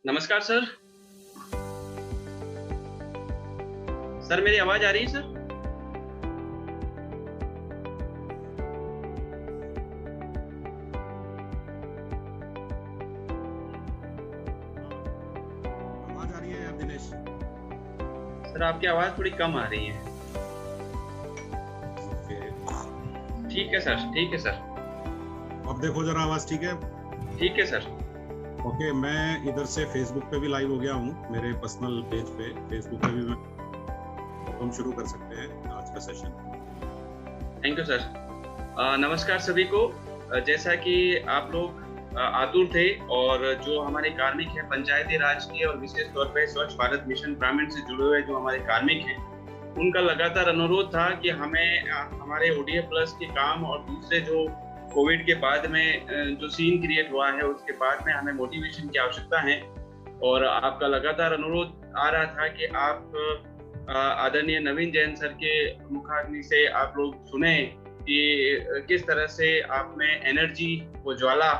नमस्कार sir. Sir मेरी आवाज आ रही है सर? आवाज आ रही है यार दिनेश? सर आपकी आवाज थोड़ी कम आ रही है। ठीक है सर, ठीक है सर। अब देखो जरा आवाज ठीक है? ठीक है सर। ओके, मैं इधर से फेसबुक पे भी लाइव हो गया हूँ, मेरे पर्सनल पेज पे फेसबुक पे भी हम शुरू कर सकते हैं आज का सेशन। Thank you sir. नमस्कार सभी को। जैसा कि आप लोग आतुर थे और जो हमारे कार्मिक हैं पंचायती राज के और विशेष तौर पे स्वच्छ भारत मिशन ग्रामीण से जुड़े हुए जो हमारे कार्मिक हैं, उनका लगातार अनुरोध था कि हमें हमारे ODF प्लस के काम और दूसरे जो कोविड के बाद में जो सीन क्रिएट हुआ है उसके बाद में हमें मोटिवेशन की आवश्यकता है। और आपका लगातार अनुरोध आ रहा था कि आप आदरणीय नवीन जैन सर के मुखाग्नि से आप लोग सुने कि किस तरह से आप में एनर्जी वो ज्वाला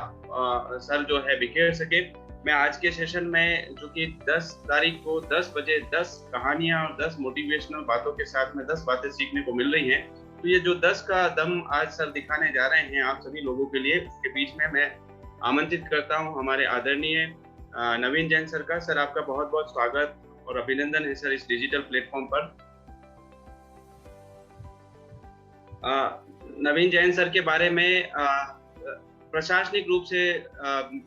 सर जो है बिखेर सके। मैं आज के सेशन में जो कि 10 तारीख को 10 बजे 10 कहानियां और 10 मोटिवेशनल बातों के साथ में 10 बातें सीखने को मिल रही हैं, तो ये जो 10 का दम आज सर दिखाने जा रहे हैं आप सभी लोगों के लिए, उसके बीच में मैं आमंत्रित करता हूं हमारे आदरणीय नवीन जैन सर का। सर आपका बहुत बहुत स्वागत और अभिनंदन है सर इस डिजिटल प्लेटफॉर्म पर। नवीन जैन सर के बारे में प्रशासनिक रूप से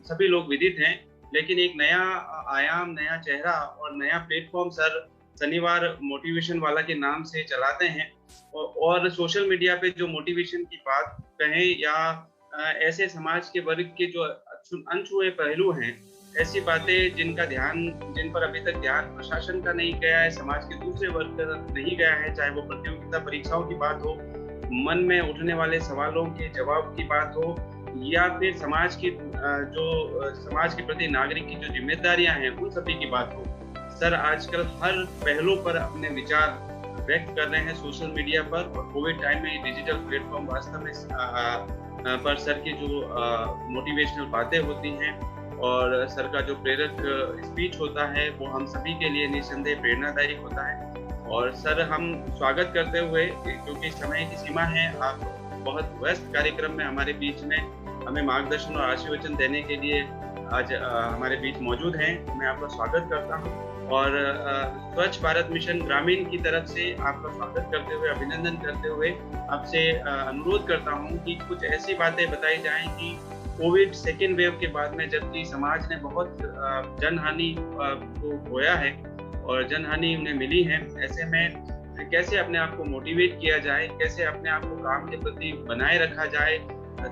सभी लोग विदित हैं, लेकिन एक नया आयाम, नया चेहरा और नया प्लेटफॉर्म सर शनिवार मोटिवेशन वाला के नाम से चलाते हैं। और सोशल मीडिया पे जो मोटिवेशन की बात कहें या ऐसे समाज के वर्ग के जो अनछुए पहलू हैं, ऐसी बातें जिन पर अभी तक ध्यान प्रशासन का नहीं गया है, समाज के दूसरे वर्ग का नहीं गया है, चाहे वो प्रतियोगिता परीक्षाओं की बात हो, मन में उठने वाले सवालों के जवाब की बात हो, या फिर समाज के प्रति नागरिक की जो जिम्मेदारियां हैं उन सभी की बात हो। सर आजकल हर पहलू पर अपने विचार व्यक्त कर रहे हैं सोशल मीडिया पर, और कोविड टाइम में डिजिटल प्लेटफॉर्म वास्तव में पर सर की जो मोटिवेशनल बातें होती हैं और सर का जो प्रेरक स्पीच होता है वो हम सभी के लिए निस्संदेह प्रेरणादायक होता है। और सर हम स्वागत करते हुए, क्योंकि समय की सीमा है, आप बहुत व्यस्त कार्यक्रम में हमारे बीच में हमें मार्गदर्शन और आशीर्वचन देने के लिए आज हमारे बीच मौजूद हैं, मैं आपका स्वागत करता हूं। और स्वच्छ भारत मिशन ग्रामीण की तरफ से आपका स्वागत करते हुए, अभिनंदन करते हुए आपसे अनुरोध करता हूं कि कुछ ऐसी बातें बताई जाएं कि कोविड सेकेंड वेव के बाद में जबकि समाज ने बहुत जनहानि को होया है और जनहानि उन्हें मिली है, ऐसे में कैसे अपने आप को मोटिवेट किया जाए, कैसे अपने आप को काम के प्रति बनाए रखा जाए,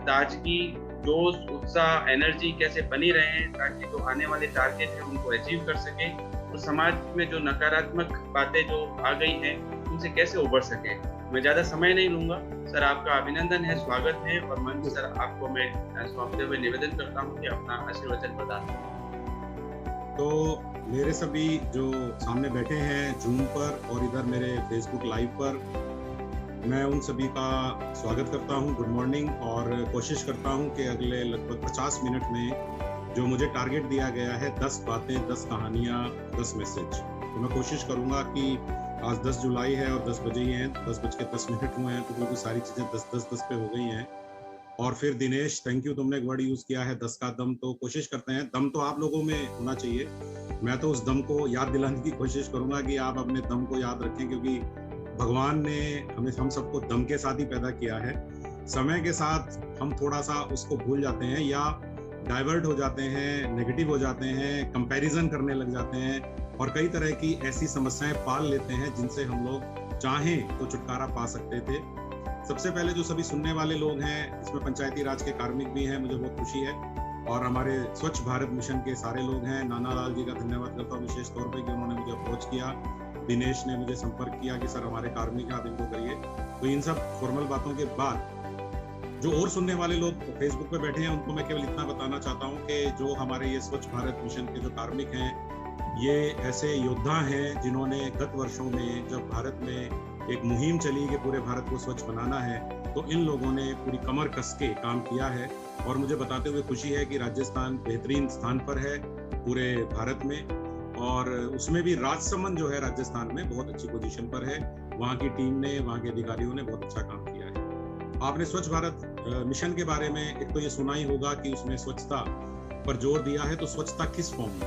ताजगी, जोश, उत्साह, एनर्जी कैसे बनी रहे ताकि जो आने वाले टारगेट है उनको अचीव कर सके, और समाज में जो नकारात्मक बातें जो आ गई हैं उनसे कैसे उबर सके। मैं ज़्यादा समय नहीं लूँगा सर, आपका अभिनंदन है, स्वागत है, और मंच सर आपको मैं सौंपते हुए निवेदन करता हूँ कि अपना आशीर्वचन प्रदान करें। तो मेरे सभी जो सामने बैठे हैं जूम पर और इधर मेरे फेसबुक लाइव पर, मैं उन सभी का स्वागत करता हूं, गुड मॉर्निंग। और कोशिश करता हूं कि अगले लगभग 50 मिनट में जो मुझे टारगेट दिया गया है 10 बातें, 10 कहानियां, 10 मैसेज, तो मैं कोशिश करूंगा कि आज 10 जुलाई है और 10 बजे ही हैं, 10:10 हुए हैं, तो बिल्कुल सारी चीज़ें 10-10-10 पे हो गई हैं। और फिर दिनेश, थैंक यू, तुमने एक वर्ड यूज़ किया है 10 का दम, तो कोशिश करते हैं, दम तो आप लोगों में होना चाहिए, मैं तो उस दम को याद दिलाने की कोशिश करूंगा कि आप अपने दम को याद रखें, क्योंकि भगवान ने हम सबको दम के साथ ही पैदा किया है। समय के साथ हम थोड़ा सा उसको भूल जाते हैं या डाइवर्ट हो जाते हैं, नेगेटिव हो जाते हैं, कंपैरिजन करने लग जाते हैं और कई तरह की ऐसी समस्याएं पाल लेते हैं जिनसे हम लोग चाहें तो छुटकारा पा सकते थे। सबसे पहले जो सभी सुनने वाले लोग हैं, इसमें पंचायती राज के कार्मिक भी हैं, मुझे बहुत खुशी है, और हमारे स्वच्छ भारत मिशन के सारे लोग हैं। नाना लाल जी का धन्यवाद करता हूँ विशेष तौर पे कि उन्होंने मुझे अप्रोच किया, दिनेश ने मुझे संपर्क किया कि सर हमारे कार्मिक आप इनको करिए। तो इन सब फॉर्मल बातों के बाद जो और सुनने वाले लोग फेसबुक पे बैठे हैं उनको मैं केवल इतना बताना चाहता हूँ कि जो हमारे ये स्वच्छ भारत मिशन के जो कार्मिक हैं, ये ऐसे योद्धा हैं जिन्होंने गत वर्षों में जब भारत में एक मुहिम चली कि पूरे भारत को स्वच्छ बनाना है, तो इन लोगों ने पूरी कमर कस के काम किया है। और मुझे बताते हुए खुशी है कि राजस्थान बेहतरीन स्थान पर है पूरे भारत में, और उसमें भी राजसमंद जो है राजस्थान में बहुत अच्छी पोजीशन पर है। वहाँ की टीम ने, वहाँ के अधिकारियों ने बहुत अच्छा काम किया है। आपने स्वच्छ भारत मिशन के बारे में एक तो ये सुना ही होगा कि उसमें स्वच्छता पर जोर दिया है। तो स्वच्छता किस फॉर्म में?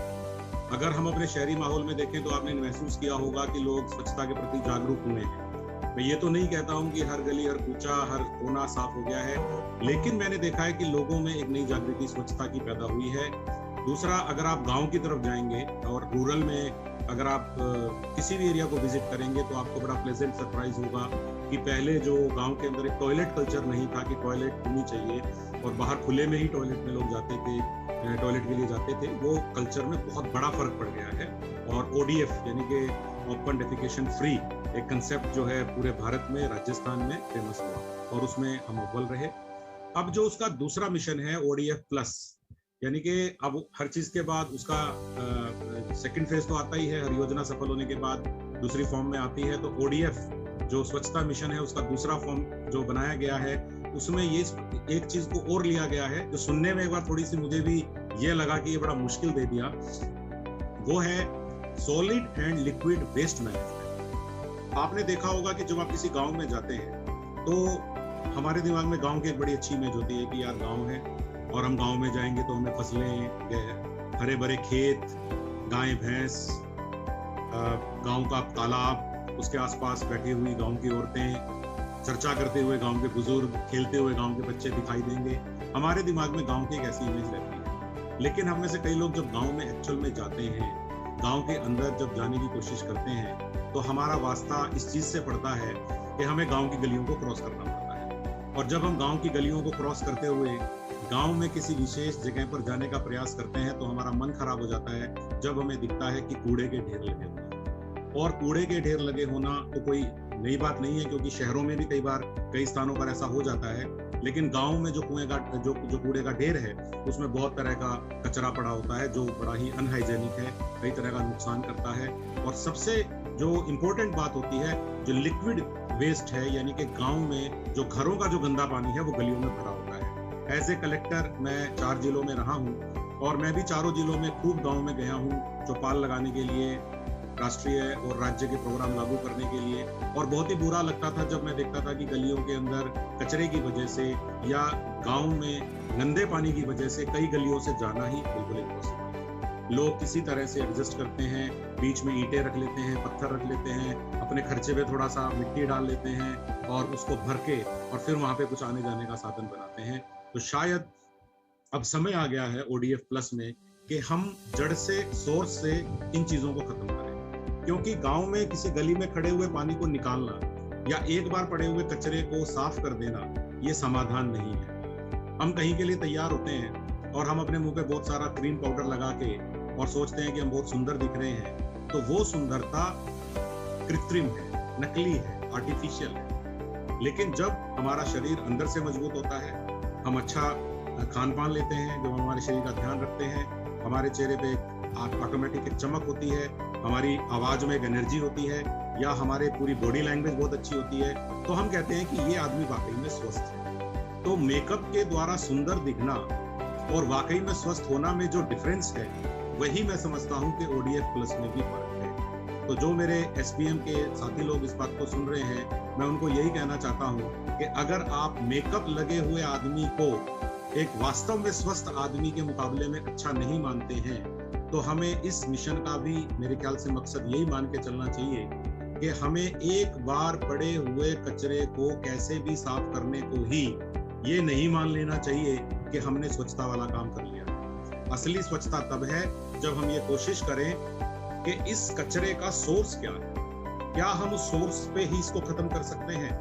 अगर हम अपने शहरी माहौल में देखें तो आपने महसूस किया होगा कि लोग स्वच्छता के प्रति जागरूक हुए हैं। मैं ये तो नहीं कहता हूँ कि हर गली, हर कूचा, हर कोना साफ हो गया है, लेकिन मैंने देखा है कि लोगों में एक नई जागृति स्वच्छता की पैदा हुई है। दूसरा, अगर आप गांव की तरफ जाएंगे और रूरल में अगर आप किसी भी एरिया को विजिट करेंगे तो आपको बड़ा प्लेजेंट सरप्राइज होगा कि पहले जो गांव के अंदर एक टॉयलेट कल्चर नहीं था कि टॉयलेट होनी चाहिए और बाहर खुले में ही टॉयलेट में लोग जाते थे, टॉयलेट के लिए जाते थे, वो कल्चर में बहुत बड़ा फर्क पड़ गया है। और ODF यानी कि ओपन डेफिकेशन फ्री एक कंसेप्ट जो है पूरे भारत में, राजस्थान में फेमस हुआ और उसमें हम अव्वल रहे। अब जो उसका दूसरा मिशन है ODF प्लस, यानी कि अब हर चीज के बाद उसका सेकंड फेज तो आता ही है, हर योजना सफल होने के बाद दूसरी फॉर्म में आती है। तो ODF जो स्वच्छता मिशन है उसका दूसरा फॉर्म जो बनाया गया है, उसमें ये एक चीज को और लिया गया है जो सुनने में एक बार थोड़ी सी मुझे भी ये लगा कि ये बड़ा मुश्किल दे दिया, वो है solid and liquid waste management. आपने देखा होगा कि जब आप किसी गांव में जाते हैं तो हमारे दिमाग में गांव की एक बड़ी अच्छी इमेज होती है कि यार गांव है और हम गांव में जाएंगे तो हमें फसलें, हरे भरे खेत, गाय भैंस, गांव का तालाब, उसके आसपास बैठी हुई गांव की औरतें, चर्चा करते हुए गांव के बुजुर्ग, खेलते हुए गांव के बच्चे दिखाई देंगे। हमारे दिमाग में गांव की एक ऐसी इमेज रहती है। लेकिन हम में से कई लोग जब गांव में एक्चुअल में जाते हैं, गांव के अंदर जब जाने की कोशिश करते हैं, तो हमारा वास्ता इस चीज से पड़ता है कि हमें गांव की गलियों को क्रॉस करना पड़ता है। और जब हम गांव की गलियों को क्रॉस करते हुए गांव में किसी विशेष जगह पर जाने का प्रयास करते हैं तो हमारा मन खराब हो जाता है जब हमें दिखता है कि कूड़े के ढेर लगे हुए हैं। और कूड़े के ढेर लगे होना तो कोई नई बात नहीं है, क्योंकि शहरों में भी कई बार कई स्थानों पर ऐसा हो जाता है। लेकिन गांव में जो कूड़े का ढेर है उसमें बहुत तरह का कचरा पड़ा होता है जो बड़ा ही अनहाइजेनिक है, कई तरह का नुकसान करता है। और सबसे जो इम्पोर्टेंट बात होती है, जो लिक्विड वेस्ट है, यानी कि गांव में जो घरों का जो गंदा पानी है वो गलियों में भरा होता है। एज ए कलेक्टर मैं 4 जिलों में रहा हूँ और मैं भी चारों जिलों में खूब गांव में गया हूँ चौपाल लगाने के लिए, राष्ट्रीय और राज्य के प्रोग्राम लागू करने के लिए। और बहुत ही बुरा लगता था जब मैं देखता था कि गलियों के अंदर कचरे की वजह से या गांव में गंदे पानी की वजह से कई गलियों से जाना ही बिल्कुल इम्पॉसिबल। लोग किसी तरह से एडजस्ट करते हैं, बीच में ईंटें रख लेते हैं, पत्थर रख लेते हैं, अपने खर्चे पे थोड़ा सा मिट्टी डाल लेते हैं और उसको भर के और फिर वहां पे कुछ आने जाने का साधन बनाते हैं। तो शायद अब समय आ गया है ODF प्लस में कि हम जड़ से, सोर्स से इन चीजों को खत्म करें। क्योंकि गांव में किसी गली में खड़े हुए पानी को निकालना या एक बार पड़े हुए कचरे को साफ कर देना ये समाधान नहीं है। हम कहीं के लिए तैयार होते हैं और हम अपने मुंह पे बहुत सारा क्रीम पाउडर लगा के और सोचते हैं कि हम बहुत सुंदर दिख रहे हैं, तो वो सुंदरता कृत्रिम है, नकली है, आर्टिफिशियल है। लेकिन जब हमारा शरीर अंदर से मजबूत होता है, हम अच्छा खान पान लेते हैं, जब हम हमारे शरीर का ध्यान रखते हैं, हमारे चेहरे पे ऑटोमेटिक एक चमक होती है, हमारी आवाज में एक एनर्जी होती है, या हमारे पूरी बॉडी लैंग्वेज बहुत अच्छी होती है, तो हम कहते हैं कि ये आदमी वाकई में स्वस्थ है। तो मेकअप के द्वारा सुंदर दिखना और वाकई में स्वस्थ होना में जो डिफरेंस है, वही मैं समझता हूँ कि ODF प्लस में भी फर्क है। तो जो मेरे SPM के साथी लोग इस बात को सुन रहे हैं, मैं उनको यही कहना चाहता हूँ कि अगर आप मेकअप लगे हुए आदमी को एक वास्तव में स्वस्थ आदमी के मुकाबले में अच्छा नहीं मानते हैं, तो हमें इस मिशन का भी मेरे ख्याल से मकसद यही मान के चलना चाहिए कि हमें एक बार पड़े हुए कचरे को कैसे भी साफ करने को ही ये नहीं मान लेना चाहिए कि हमने स्वच्छता वाला काम कर लिया। असली स्वच्छता तब है जब हम ये कोशिश करें कि इस कचरे का सोर्स क्या है, क्या हम उस सोर्स पे ही इसको खत्म कर सकते हैं,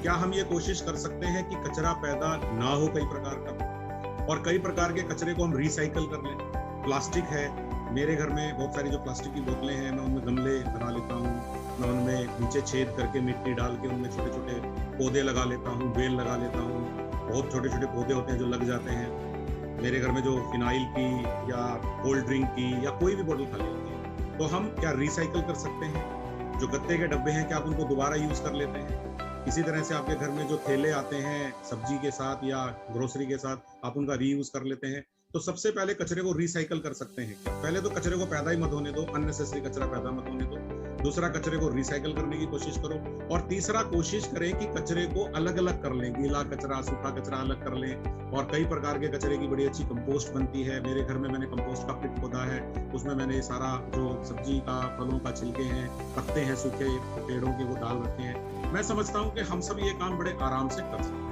क्या हम ये कोशिश कर सकते हैं कि कचरा पैदा ना हो कई प्रकार का, और कई प्रकार के कचरे को हम रिसाइकल कर लें। प्लास्टिक है, मेरे घर में बहुत सारी जो प्लास्टिक की बोतलें हैं, मैं उनमें गमले बना लेता हूँ, मैं उनमें नीचे छेद करके मिट्टी डाल के उनमें छोटे छोटे पौधे लगा लेता हूँ, बेल लगा लेता हूँ। बहुत छोटे छोटे पौधे होते हैं जो लग जाते हैं। मेरे घर में जो फिनाइल की या कोल्ड ड्रिंक की या कोई भी बोतल खाली होती है, तो हम क्या रिसाइकल कर सकते हैं। जो गत्ते के डब्बे हैं, क्या आप उनको दोबारा यूज कर लेते हैं। इसी तरह से आपके घर में जो थैले आते हैं सब्जी के साथ या ग्रोसरी के साथ, आप उनका रीयूज कर लेते हैं। तो सबसे पहले कचरे को रिसाइकल कर सकते हैं क्या? पहले तो कचरे को पैदा ही मत होने दो, अननेसेसरी कचरा पैदा मत होने दो। दूसरा, कचरे को रिसाइकल करने की कोशिश करो। और तीसरा, कोशिश करें कि कचरे को अलग अलग कर लें, गीला कचरा, सूखा कचरा अलग कर लें। और कई प्रकार के कचरे की बड़ी अच्छी कंपोस्ट बनती है। मेरे घर में मैंने कंपोस्ट का पिट खोदा है, उसमें मैंने सारा जो सब्जी का, फलों का छिलके हैं, पत्ते हैं सूखे पेड़ों के, वो डाल रखे हैं। मैं समझता हूँ कि हम सब ये काम बड़े आराम से कर सकते हैं।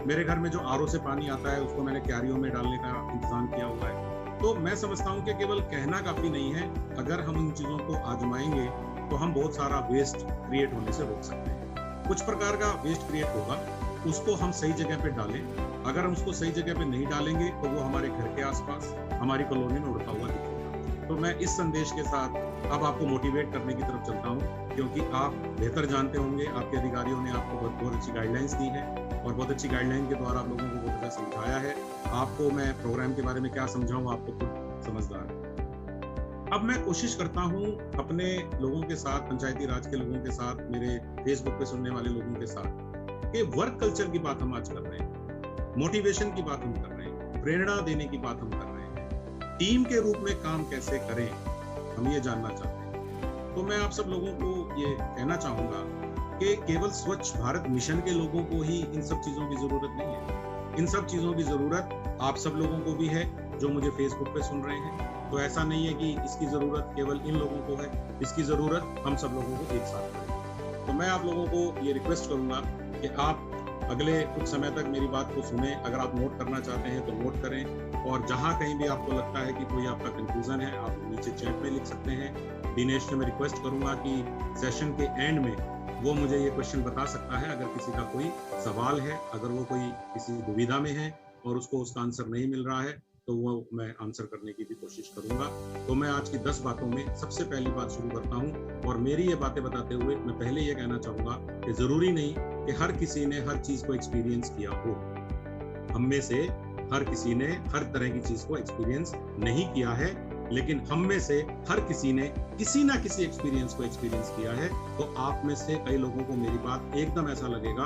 मेरे घर में जो आरओ से पानी आता है उसको मैंने क्यारियों में डालने का इंतजाम किया हुआ है। तो मैं समझता हूँ कि केवल कहना काफी नहीं है, अगर हम उन चीजों को आजमाएंगे तो हम बहुत सारा वेस्ट क्रिएट होने से रोक सकते हैं। कुछ प्रकार का वेस्ट क्रिएट होगा, उसको हम सही जगह पे डालें। अगर हम उसको सही जगह पे नहीं डालेंगे तो वो हमारे घर के आसपास, हमारी कॉलोनी में उड़ता हुआ दिखेगा। तो मैं इस संदेश के साथ अब आपको मोटिवेट करने की तरफ चलता हूँ, क्योंकि आप बेहतर जानते होंगे, आपके अधिकारियों ने आपको बहुत अच्छी गाइडलाइंस दी है और बहुत अच्छी गाइडलाइन के द्वारा आप लोगों को बहुत अच्छा समझाया है। आपको मैं प्रोग्राम के बारे में क्या समझाऊं, आपको खुद समझदार है। अब मैं कोशिश करता हूं अपने लोगों के साथ, पंचायती राज के लोगों के साथ, मेरे फेसबुक पे सुनने वाले लोगों के साथ, कि वर्क कल्चर की बात हम आज कर रहे हैं, मोटिवेशन की बात हम कर रहे हैं, प्रेरणा देने की बात हम कर रहे हैं, टीम के रूप में काम कैसे करें, हम ये जानना चाहते हैं। तो मैं आप सब लोगों को ये कहना चाहूंगा कि केवल स्वच्छ भारत मिशन के लोगों को ही इन सब चीजों की जरूरत नहीं है। इन सब चीजों की जरूरत आप सब लोगों को भी है जो मुझे फेसबुक पे सुन रहे हैं। तो ऐसा नहीं है कि इसकी जरूरत केवल इन लोगों को है, इसकी जरूरत हम सब लोगों को एक साथ है। तो मैं आप लोगों को ये रिक्वेस्ट करूंगा कि आप अगले कुछ समय तक मेरी बात को सुने। अगर आप नोट करना चाहते हैं तो नोट करें, और जहां कहीं भी आपको लगता है कि कोई आपका कंफ्यूजन है, आप नीचे चैट में लिख सकते हैं। दिनेश से मैं रिक्वेस्ट करूंगा कि सेशन के एंड में वो मुझे ये क्वेश्चन बता सकता है, अगर किसी का कोई सवाल है, अगर वो कोई किसी दुविधा में है और उसको उसका आंसर नहीं मिल रहा है, तो वो मैं आंसर करने की भी कोशिश करूंगा। तो मैं आज की 10 बातों में सबसे पहली बात शुरू करता हूं, और मेरी ये बातें बताते हुए मैं पहले ये कहना चाहूंगा कि जरूरी नहीं कि हर किसी ने हर चीज को एक्सपीरियंस किया हो। हम में से हर किसी ने हर तरह की चीज को एक्सपीरियंस नहीं किया है, लेकिन हम में से हर किसी ने किसी ना किसी एक्सपीरियंस को एक्सपीरियंस किया है। तो आप में से कई लोगों को मेरी बात एकदम ऐसा लगेगा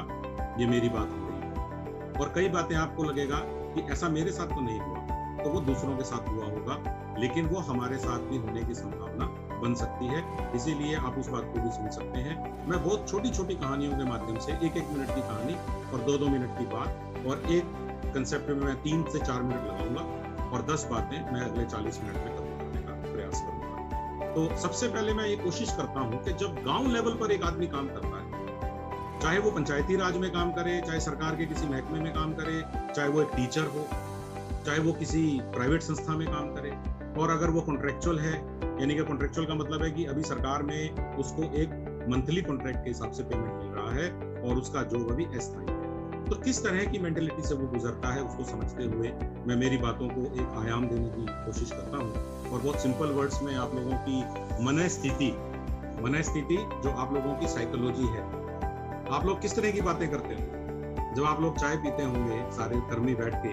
ये मेरी बात हो रही है, और कई बातें आपको लगेगा कि ऐसा मेरे साथ तो नहीं हुआ, तो वो दूसरों के साथ हुआ होगा, लेकिन वो हमारे साथ भी होने की संभावना बन सकती है। इसीलिए आप उस बात को भी सुन सकते हैं। मैं बहुत छोटी छोटी कहानियों के माध्यम से 1-1 मिनट की कहानी और 2-2 मिनट की बात, और एक कंसेप्ट में मैं 3 से 4 मिनट लगाऊंगा, और 10 बातें मैं अगले 40 मिनट में प्रयास करूंगा। तो सबसे पहले मैं ये कोशिश करता हूं कि जब गांव लेवल पर एक आदमी काम करता है, चाहे वो पंचायती राज में काम करे, चाहे सरकार के किसी महकमे में काम करे, चाहे वो एक टीचर हो, चाहे वो किसी प्राइवेट संस्था में काम करे, और अगर वो कॉन्ट्रेक्चुअल है, यानी कि कॉन्ट्रेक्चुअल का मतलब है कि अभी सरकार में उसको एक मंथली कॉन्ट्रैक्ट के हिसाब से पेमेंट मिल रहा है और उसका जॉब अभी अस्थायी है, तो किस तरह की मेंटेलिटी से वो गुजरता है, उसको समझते हुए मैं मेरी बातों को एक आयाम देने की कोशिश करता हूँ। और बहुत सिंपल वर्ड्स में आप लोगों की मनस्थिति जो आप लोगों की साइकोलॉजी है, आप लोग किस तरह की बातें करते हो। जब आप लोग चाय पीते होंगे सारे कर्मी बैठ के,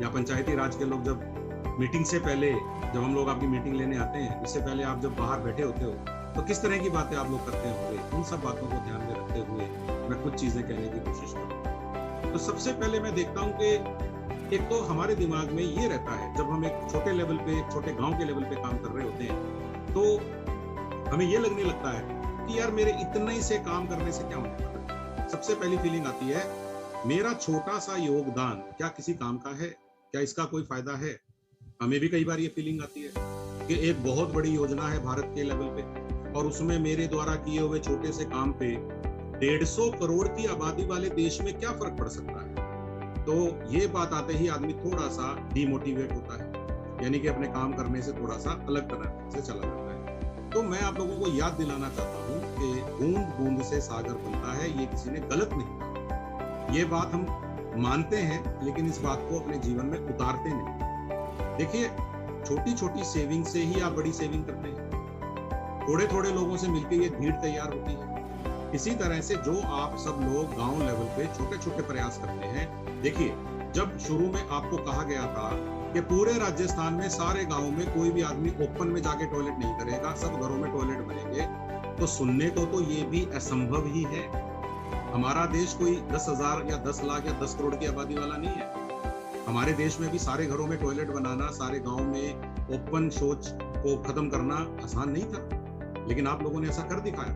या पंचायती राज के लोग जब मीटिंग से पहले, जब हम लोग आपकी मीटिंग लेने आते हैं, उससे पहले आप जब बाहर बैठे होते हो, तो किस तरह की बातें आप लोग करते होंगे। उन सब बातों को ध्यान में रखते हुए मैं कुछ चीजें कहने की कोशिश करूँगा। तो सबसे पहले मैं देखता हूँ कि एक तो हमारे दिमाग में ये रहता है, जब हम एक छोटे लेवल पे, छोटे गांव के लेवल पे काम कर रहे होते हैं, तो हमें ये लगने लगता है कि यार मेरे इतने ही से काम करने से क्या होने वाला है। सबसे पहली फीलिंग आती है, मेरा छोटा सा योगदान क्या किसी काम का है, क्या इसका कोई फायदा है। हमें भी कई बार ये फीलिंग आती है कि एक बहुत बड़ी योजना है भारत के लेवल पे, और उसमें मेरे द्वारा किए हुए छोटे से काम पे 150 करोड़ की आबादी वाले देश में क्या फर्क पड़ सकता है। तो ये बात आते ही आदमी थोड़ा सा डीमोटिवेट होता है, यानी कि अपने काम करने से थोड़ा सा अलग तरह से चला जाता है। तो मैं आप लोगों को याद दिलाना चाहता हूँ कि बूंद बूंद से सागर बनता है, ये किसी ने गलत नहीं कहा। ये बात हम मानते हैं, लेकिन इस बात को अपने जीवन में उतारते नहीं। देखिए, छोटी छोटी सेविंग से ही आप बड़ी सेविंग करते हैं। थोड़े थोड़े लोगों से मिलकर ये भीड़ तैयार होती है। इसी तरह से जो आप सब लोग गांव लेवल पे छोटे छोटे प्रयास करते हैं, देखिए, जब शुरू में आपको कहा गया था कि पूरे राजस्थान में सारे गांवों में कोई भी आदमी ओपन में जाके टॉयलेट नहीं करेगा, सब घरों में टॉयलेट बनेंगे, तो सुनने को तो ये भी असंभव ही है। हमारा देश कोई 10,000 या 10 लाख या 10 करोड़ की आबादी वाला नहीं है। हमारे देश में भी सारे घरों में टॉयलेट बनाना, सारे गांव में ओपन शौच को खत्म करना आसान नहीं था, लेकिन आप लोगों ने ऐसा कर दिखाया,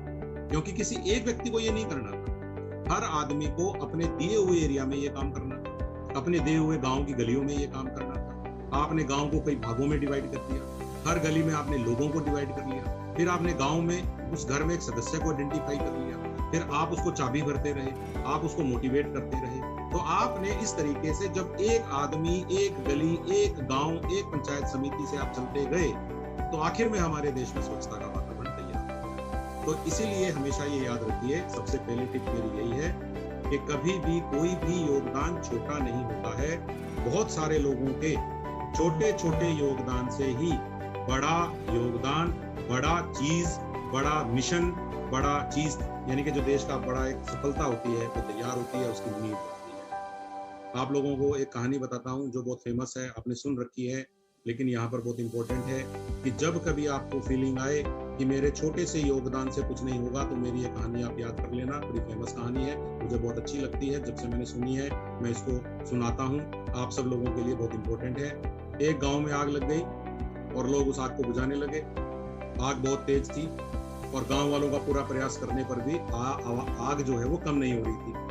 क्योंकि किसी एक व्यक्ति को ये नहीं करना था। हर आदमी को अपने दिए हुए एरिया में ये काम करना था, अपने दिए हुए गांव की गलियों में ये काम करना था। आपने गांव को कई भागों में डिवाइड कर दिया, हर गली में आपने लोगों को डिवाइड कर लिया, फिर आपने गांव में उस घर में एक सदस्य को आइडेंटिफाई कर लिया, फिर आप उसको चाबी भरते रहे, आप उसको मोटिवेट करते रहे। तो आपने इस तरीके से जब एक आदमी, एक गली, एक गांव, एक पंचायत समिति से आप चलते गए, तो आखिर में हमारे देश में स्वच्छता का वातावरण तैयार हुआ। तो इसीलिए हमेशा ये याद रखिए, सबसे पहली टिप मेरी यही है कि कभी भी कोई भी योगदान छोटा नहीं होता है। बहुत सारे लोगों के छोटे छोटे योगदान से ही बड़ा योगदान, बड़ा चीज, बड़ा मिशन, बड़ा चीज, यानी कि जो देश का बड़ा एक सफलता होती है वो तैयार होती है, उसकी नींव होती है। आप लोगों को एक कहानी बताता हूँ जो बहुत फेमस है, आपने सुन रखी है, लेकिन यहाँ पर बहुत इंपॉर्टेंट है कि जब कभी आपको फीलिंग आए कि मेरे छोटे से योगदान से कुछ नहीं होगा, तो मेरी ये कहानी आप याद कर लेना। बड़ी फेमस कहानी है, मुझे बहुत अच्छी लगती है, जब से मैंने सुनी है मैं इसको सुनाता हूँ, आप सब लोगों के लिए बहुत इंपॉर्टेंट है। एक गाँव में आग लग गई और लोग उस आग को बुझाने लगे। आग बहुत तेज थी और गांव वालों का पूरा प्रयास करने पर भी आग जो है वो कम नहीं हो रही थी।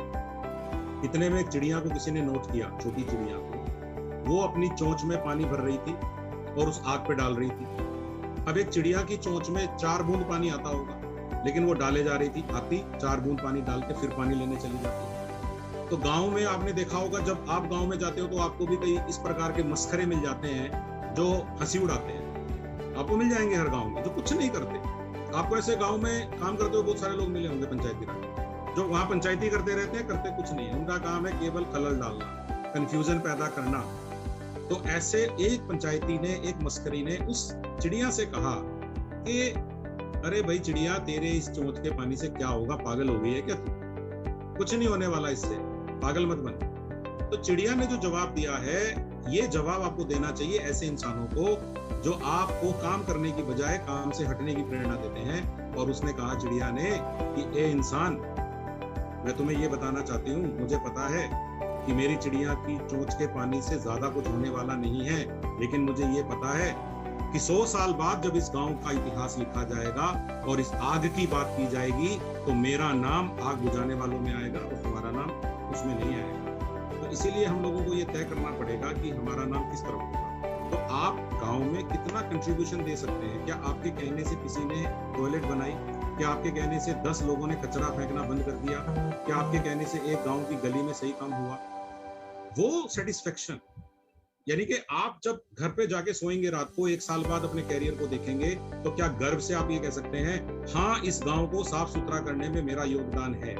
इतने में एक चिड़िया को किसी ने नोट किया, छोटी चिड़िया को, वो अपनी चोंच में पानी भर रही थी और उस आग पे डाल रही थी। अब एक चिड़िया की चोंच में 4 बूंद पानी आता होगा, लेकिन वो डाले जा रही थी, आती 4 बूंद पानी डाल के फिर पानी लेने चली जाती। तो गांव में आपने देखा होगा, जब आप गांव में जाते हो तो आपको भी कई इस प्रकार के मस्खरे मिल जाते हैं जो हंसी उड़ाते हैं। आपको मिल जाएंगे हर गांव में जो कुछ नहीं करते। आपको ऐसे गांव में काम करते हुए बहुत सारे लोग मिले होंगे पंचायती राज, जो वहां पंचायती करते रहते हैं, करते कुछ नहीं है। उनका काम है केवल खलल डालना, कंफ्यूजन पैदा करना। तो ऐसे एक पंचायती ने, एक मस्करी ने उस चिड़िया से कहा कि अरे भाई चिड़िया, तेरे इस चोंच के पानी से क्या होगा, पागल हो गई है क्या तू? कुछ नहीं होने वाला इससे, पागल मत बन। तो चिड़िया ने जो जवाब दिया है, ये जवाब आपको देना चाहिए ऐसे इंसानों को जो आपको काम करने की बजाय काम से हटने की प्रेरणा देते हैं। और उसने कहा चिड़िया ने कि ए इंसान, मैं तुम्हें ये बताना चाहती हूँ, मुझे पता है कि मेरी चिड़िया की चोंच के पानी से ज्यादा कुछ होने वाला नहीं है, लेकिन मुझे ये पता है कि 100 साल बाद जब इस गांव का इतिहास लिखा जाएगा और इस आग की बात की जाएगी, तो मेरा नाम आग बुझाने वालों में आएगा और तुम्हारा नाम उसमें नहीं आएगा। तो इसीलिए हम लोगों को ये तय करना पड़ेगा कि हमारा नाम किस तरफ होगा। तो आप गांव में कितना कंट्रीब्यूशन दे सकते हैं? क्या आपके कहने से किसी ने टॉयलेट बनाई? क्या आपके कहने से 10 लोगों ने कचरा फेंकना बंद कर दिया? क्या आपके कहने से एक गांव की गली में सही काम हुआ? वो सेटिस्फेक्शन, यानी कि आप जब घर पे जाके सोएंगे रात को, 1 साल बाद अपने कैरियर को देखेंगे, तो क्या गर्व से आप ये कह सकते हैं, हाँ इस गांव को साफ सुथरा करने में मेरा योगदान है?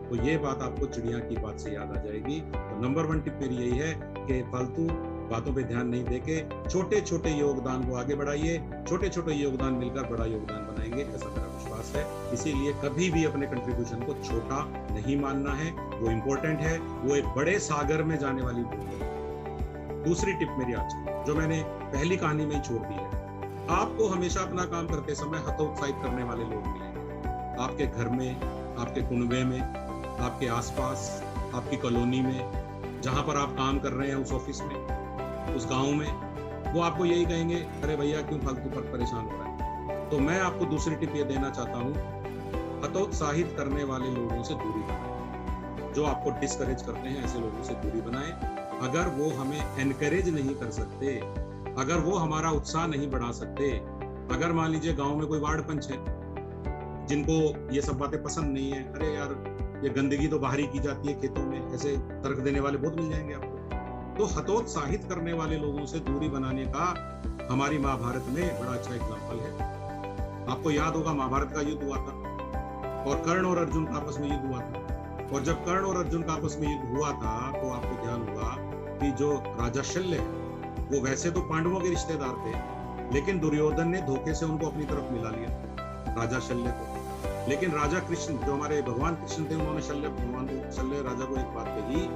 तो ये बात आपको चिड़िया की बात से याद आ जाएगी। तो नंबर 1 टिप मेरी यही है कि फालतू बातों पे ध्यान नहीं देके छोटे छोटे योगदान को आगे बढ़ाइए। छोटे छोटे योगदान मिलकर बड़ा योगदान बनाएंगे, ऐसा मेरा विश्वास है। इसीलिए कभी भी अपने कंट्रीब्यूशन को छोटा नहीं मानना है, वो इम्पोर्टेंट है, वो एक बड़े सागर में जाने वाली बूंद है। दूसरी टिप मेरी आज, जो मैंने पहली कहानी में ही छोड़ दी है, आपको हमेशा अपना काम करते समय हतोत्साहित करने वाले लोग मिलेंगे। आपके घर में, आपके कुनबे में, आपके आसपास, आपकी कॉलोनी में, जहां पर आप काम कर रहे हैं, उस ऑफिस में, उस गांव में, वो आपको यही कहेंगे, अरे भैया क्यों फालतू पर परेशान हो रहा है। तो मैं आपको दूसरी टिप ये देना चाहता हूँ, हतोत्साहित करने वाले लोगों से दूरी बनाएं। जो आपको डिस्करेज करते हैं, ऐसे लोगों से दूरी बनाएं। अगर वो हमें एनकरेज नहीं कर सकते, अगर वो हमारा उत्साह नहीं बढ़ा सकते, अगर मान लीजिए गांव में कोई वार्ड पंच है जिनको ये सब बातें पसंद नहीं है, अरे यार ये गंदगी तो बाहर ही की जाती है खेतों में, ऐसे तर्क देने वाले बहुत मिल जाएंगे आपको। तो हतोत्साहित करने वाले लोगों से दूरी बनाने का हमारी महाभारत में बड़ा अच्छा एग्जाम्पल है। आपको याद होगा महाभारत का युद्ध हुआ था और कर्ण और अर्जुन का आपस में युद्ध हुआ था। और जब कर्ण और अर्जुन का आपस में युद्ध हुआ था, तो आपको ध्यान होगा कि जो राजा शल्य है, वो वैसे तो पांडवों के रिश्तेदार थे, लेकिन दुर्योधन ने धोखे से उनको अपनी तरफ मिला लिया, राजा शल्य को। लेकिन राजा कृष्ण, जो हमारे भगवान कृष्ण थे, उन्होंने शल्य राजा को एक बात कही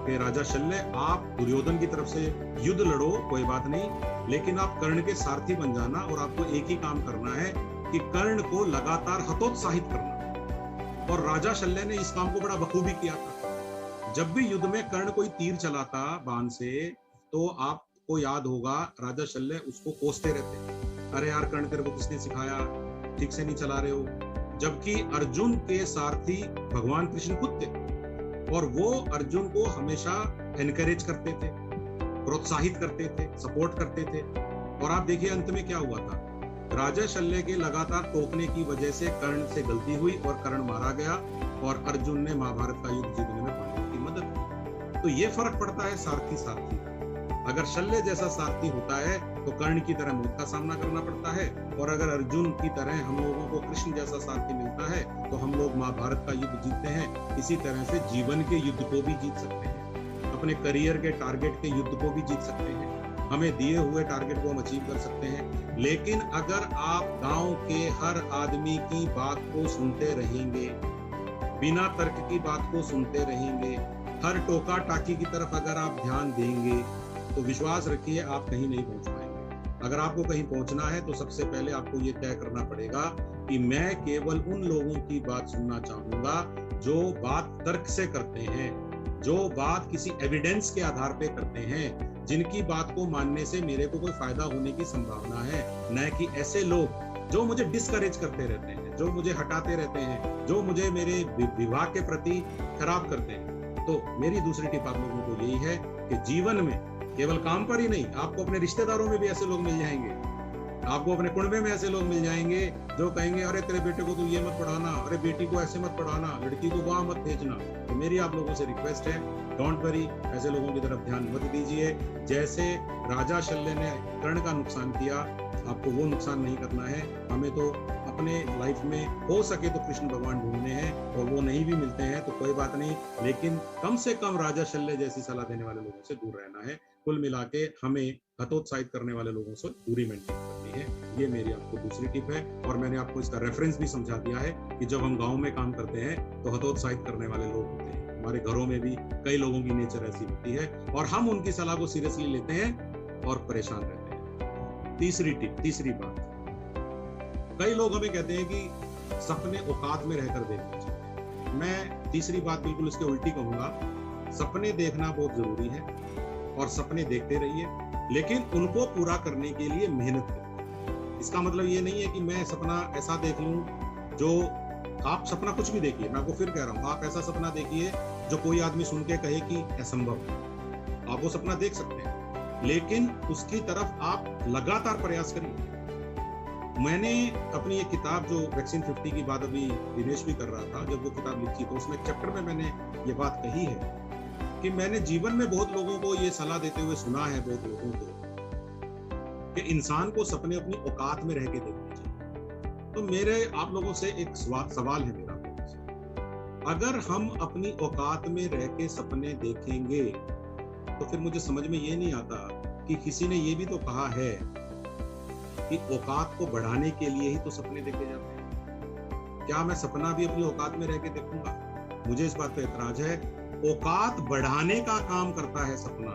कि राजा शल्य, आप दुर्योधन की तरफ से युद्ध लड़ो, कोई बात नहीं, लेकिन आप कर्ण के सारथी बन जाना और आपको एक ही काम करना है कि कर्ण को लगातार हतोत्साहित करना। और राजा शल्य ने इस काम को बड़ा बखूबी किया था। जब भी युद्ध में कर्ण कोई तीर चलाता बाण से, तो आपको याद होगा राजा शल्य उसको कोसते रहते, अरे यार कर्ण तेरे को किसने सिखाया, ठीक से नहीं चला रहे हो। जबकि अर्जुन के सारथी भगवान कृष्ण खुद थे और वो अर्जुन को हमेशा एनकरेज करते थे, प्रोत्साहित करते थे, सपोर्ट करते थे। और आप देखिए अंत में क्या हुआ था, राजा शल्य के लगातार टोकने की वजह से कर्ण से गलती हुई और कर्ण मारा गया और अर्जुन ने महाभारत का युद्ध जीतने में पांडवों की मदद की। तो ये फर्क पड़ता है सारथी सारथी का। अगर शल्य जैसा सारथी होता है तो कर्ण की तरह मौत का सामना करना पड़ता है, और अगर अर्जुन की तरह हम लोगों को कृष्ण जैसा सारथी मिलता है तो हम लोग महाभारत का युद्ध जीतते हैं। इसी तरह से जीवन के युद्ध को भी जीत सकते हैं, अपने करियर के टारगेट के युद्ध को भी जीत सकते हैं, हमें दिए हुए टारगेट को हम अचीव कर सकते हैं। लेकिन अगर आप गांव के हर आदमी की बात को सुनते रहेंगे, बिना तर्क की बात को सुनते रहेंगे, हर टोका टाकी की तरफ अगर आप ध्यान देंगे, तो विश्वास रखिए आप कहीं नहीं पहुंच पाएंगे। अगर आपको कहीं पहुंचना है तो सबसे पहले आपको ये तय करना पड़ेगा कि मैं केवल उन लोगों की बात सुनना चाहूंगा जो बात तर्क से करते हैं, जो बात किसी एविडेंस के आधार पे करते हैं, जिनकी बात को मानने से मेरे को कोई फायदा होने की संभावना है, न कि ऐसे लोग जो मुझे डिस्करेज करते रहते हैं, जो मुझे हटाते रहते हैं, जो मुझे मेरे विवाह के प्रति खराब करते हैं। तो मेरी दूसरी टिप आप लोगों को यही है कि जीवन में केवल काम पर ही नहीं, आपको अपने रिश्तेदारों में भी ऐसे लोग मिल जाएंगे, आपको अपने कुंबे में ऐसे लोग मिल जाएंगे जो कहेंगे अरे तेरे बेटे को तू ये मत पढ़ाना, अरे बेटी को ऐसे मत पढ़ाना, लड़की को वहां मत भेजना। तो मेरी आप लोगों से रिक्वेस्ट है, डोंट वरी, ऐसे लोगों की तरफ ध्यान मत दीजिए। जैसे राजा शल्य ने कर्ण का नुकसान किया, आपको वो नुकसान नहीं करना है। हमें तो अपने लाइफ में हो सके तो कृष्ण भगवान ढूंढने हैं, और वो नहीं भी मिलते हैं तो कोई बात नहीं, लेकिन कम से कम राजा शल्य जैसी सलाह देने वाले लोगों से दूर रहना है। कुल मिला के हमें हतोत्साहित करने वाले लोगों से दूरी मेंटेन करनी है। ये मेरी आपको दूसरी टिप है, और मैंने आपको इसका रेफरेंस भी समझा दिया है कि जब हम गांव में काम करते हैं तो हतोत्साहित करने वाले लोग होते हैं। हमारे घरों में भी कई लोगों की नेचर ऐसी होती है और हम उनकी सलाह को सीरियसली लेते हैं और परेशान रहते हैं। तीसरी टिप, तीसरी बात, कई लोग हमें कहते हैं कि सपने औकात में रहकर देखने चाहिए। मैं तीसरी बात बिल्कुल इसके उल्टी कहूंगा, सपने देखना बहुत जरूरी है और सपने देखते रहिए, लेकिन उनको पूरा करने के लिए मेहनत करिए। इसका मतलब ये नहीं है कि मैं सपना ऐसा देख लूं जो, आप सपना कुछ भी देखिए, मैं आपको फिर कह रहा हूं, आप ऐसा सपना देखिए जो कोई आदमी सुन के कहे कि असंभव है, आप वो सपना देख सकते हैं, लेकिन उसकी तरफ आप लगातार प्रयास करिए। मैंने अपनी एक किताब, जो वैक्सीन 50 की बात अभी दिनेश भी कर रहा था, जब वो किताब लिखी तो उसमें चैप्टर में मैंने ये बात कही है कि मैंने जीवन में बहुत लोगों को ये सलाह देते हुए सुना है, बहुत लोगों को, कि इंसान को सपने अपनी औकात में रह के देखने चाहिए। तो मेरे आप लोगों से एक सवाल है मेरा, अगर हम अपनी औकात में रह के सपने देखेंगे तो फिर मुझे समझ में ये नहीं आता कि किसी ने ये भी तो कहा है कि औकात को बढ़ाने के लिए ही तो सपने देखे जाते हैं। क्या मैं सपना भी अपनी औकात में रह के देखूंगा? मुझे इस बात पे एतराज है। औकात बढ़ाने का काम करता है सपना।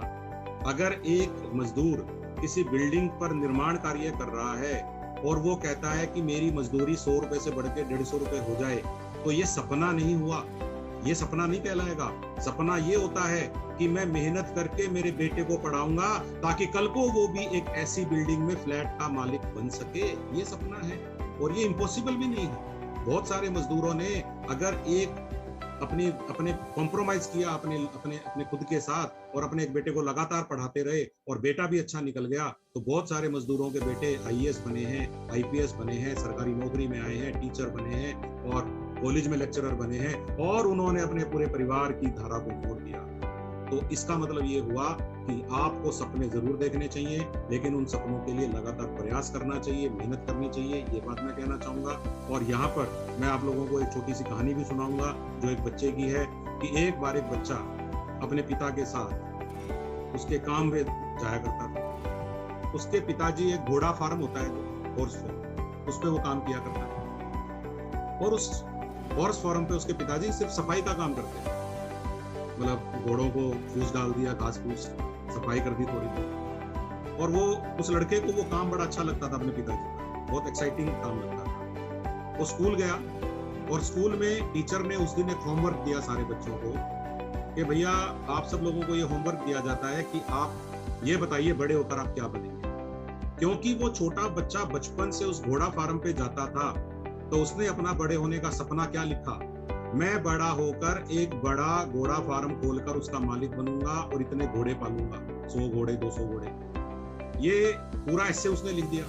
अगर एक मजदूर किसी बिल्डिंग पर निर्माण कार्य कर रहा है और वो कहता है कि मेरी मजदूरी 100 रुपए से बढ़ के 150 रुपए हो जाए, तो ये सपना नहीं हुआ, ये सपना नहीं कहलाएगा। सपना ये होता है कि मैं मेहनत करके मेरे बेटे को पढ़ाऊंगा ताकि कल को वो भी एक ऐसी बिल्डिंग में फ्लैट का मालिक बन सके, ये सपना है। और ये इम्पॉसिबल भी नहीं है। बहुत सारे मजदूरों ने अगर एक अपने कॉम्प्रोमाइज किया अपने खुद के साथ और अपने एक बेटे को लगातार पढ़ाते रहे और बेटा भी अच्छा निकल गया, तो बहुत सारे मजदूरों के बेटे आईएएस बने हैं, आईपीएस बने हैं, सरकारी नौकरी में आए हैं, टीचर बने हैं और कॉलेज में लेक्चरर बने हैं, और उन्होंने अपने पूरे परिवार की धारा को मोड़ दिया। तो इसका मतलब ये हुआ कि आपको सपने जरूर देखने चाहिए, लेकिन उन सपनों के लिए लगातार प्रयास करना चाहिए, मेहनत करनी चाहिए, ये बात मैं कहना चाहूंगा। और यहाँ पर मैं आप लोगों को एक छोटी सी कहानी भी सुनाऊंगा जो एक बच्चे की है, कि एक बार एक बच्चा अपने पिता के साथ उसके काम में जाया करता था। उसके पिताजी, एक घोड़ा फार्म होता है हॉर्स फार्म, उस पर वो काम किया करता था, और उस हॉर्स फार्म पे उसके पिताजी सिर्फ सफाई का काम करते थे। मतलब घोड़ों को फूस डाल दिया, घास फूस सफाई कर दी थोड़ी बहुत, और वो उस लड़के को वो काम बड़ा अच्छा लगता था अपने पिताजी का, बहुत एक्साइटिंग काम लगता था। वो स्कूल गया और स्कूल में टीचर ने उस दिन एक होमवर्क दिया सारे बच्चों को कि भैया आप सब लोगों को ये होमवर्क दिया जाता है कि आप ये बताइए बड़े होकर आप क्या बनेंगे। क्योंकि वो छोटा बच्चा बचपन से उस घोड़ा फार्म पे जाता था, तो उसने अपना बड़े होने का सपना क्या लिखा, मैं बड़ा होकर एक बड़ा घोड़ा फार्म खोलकर उसका मालिक बनूंगा और इतने घोड़े पालूंगा, 100 घोड़े 200 घोड़े। ये पूरा ऐसे उसने लिख दिया,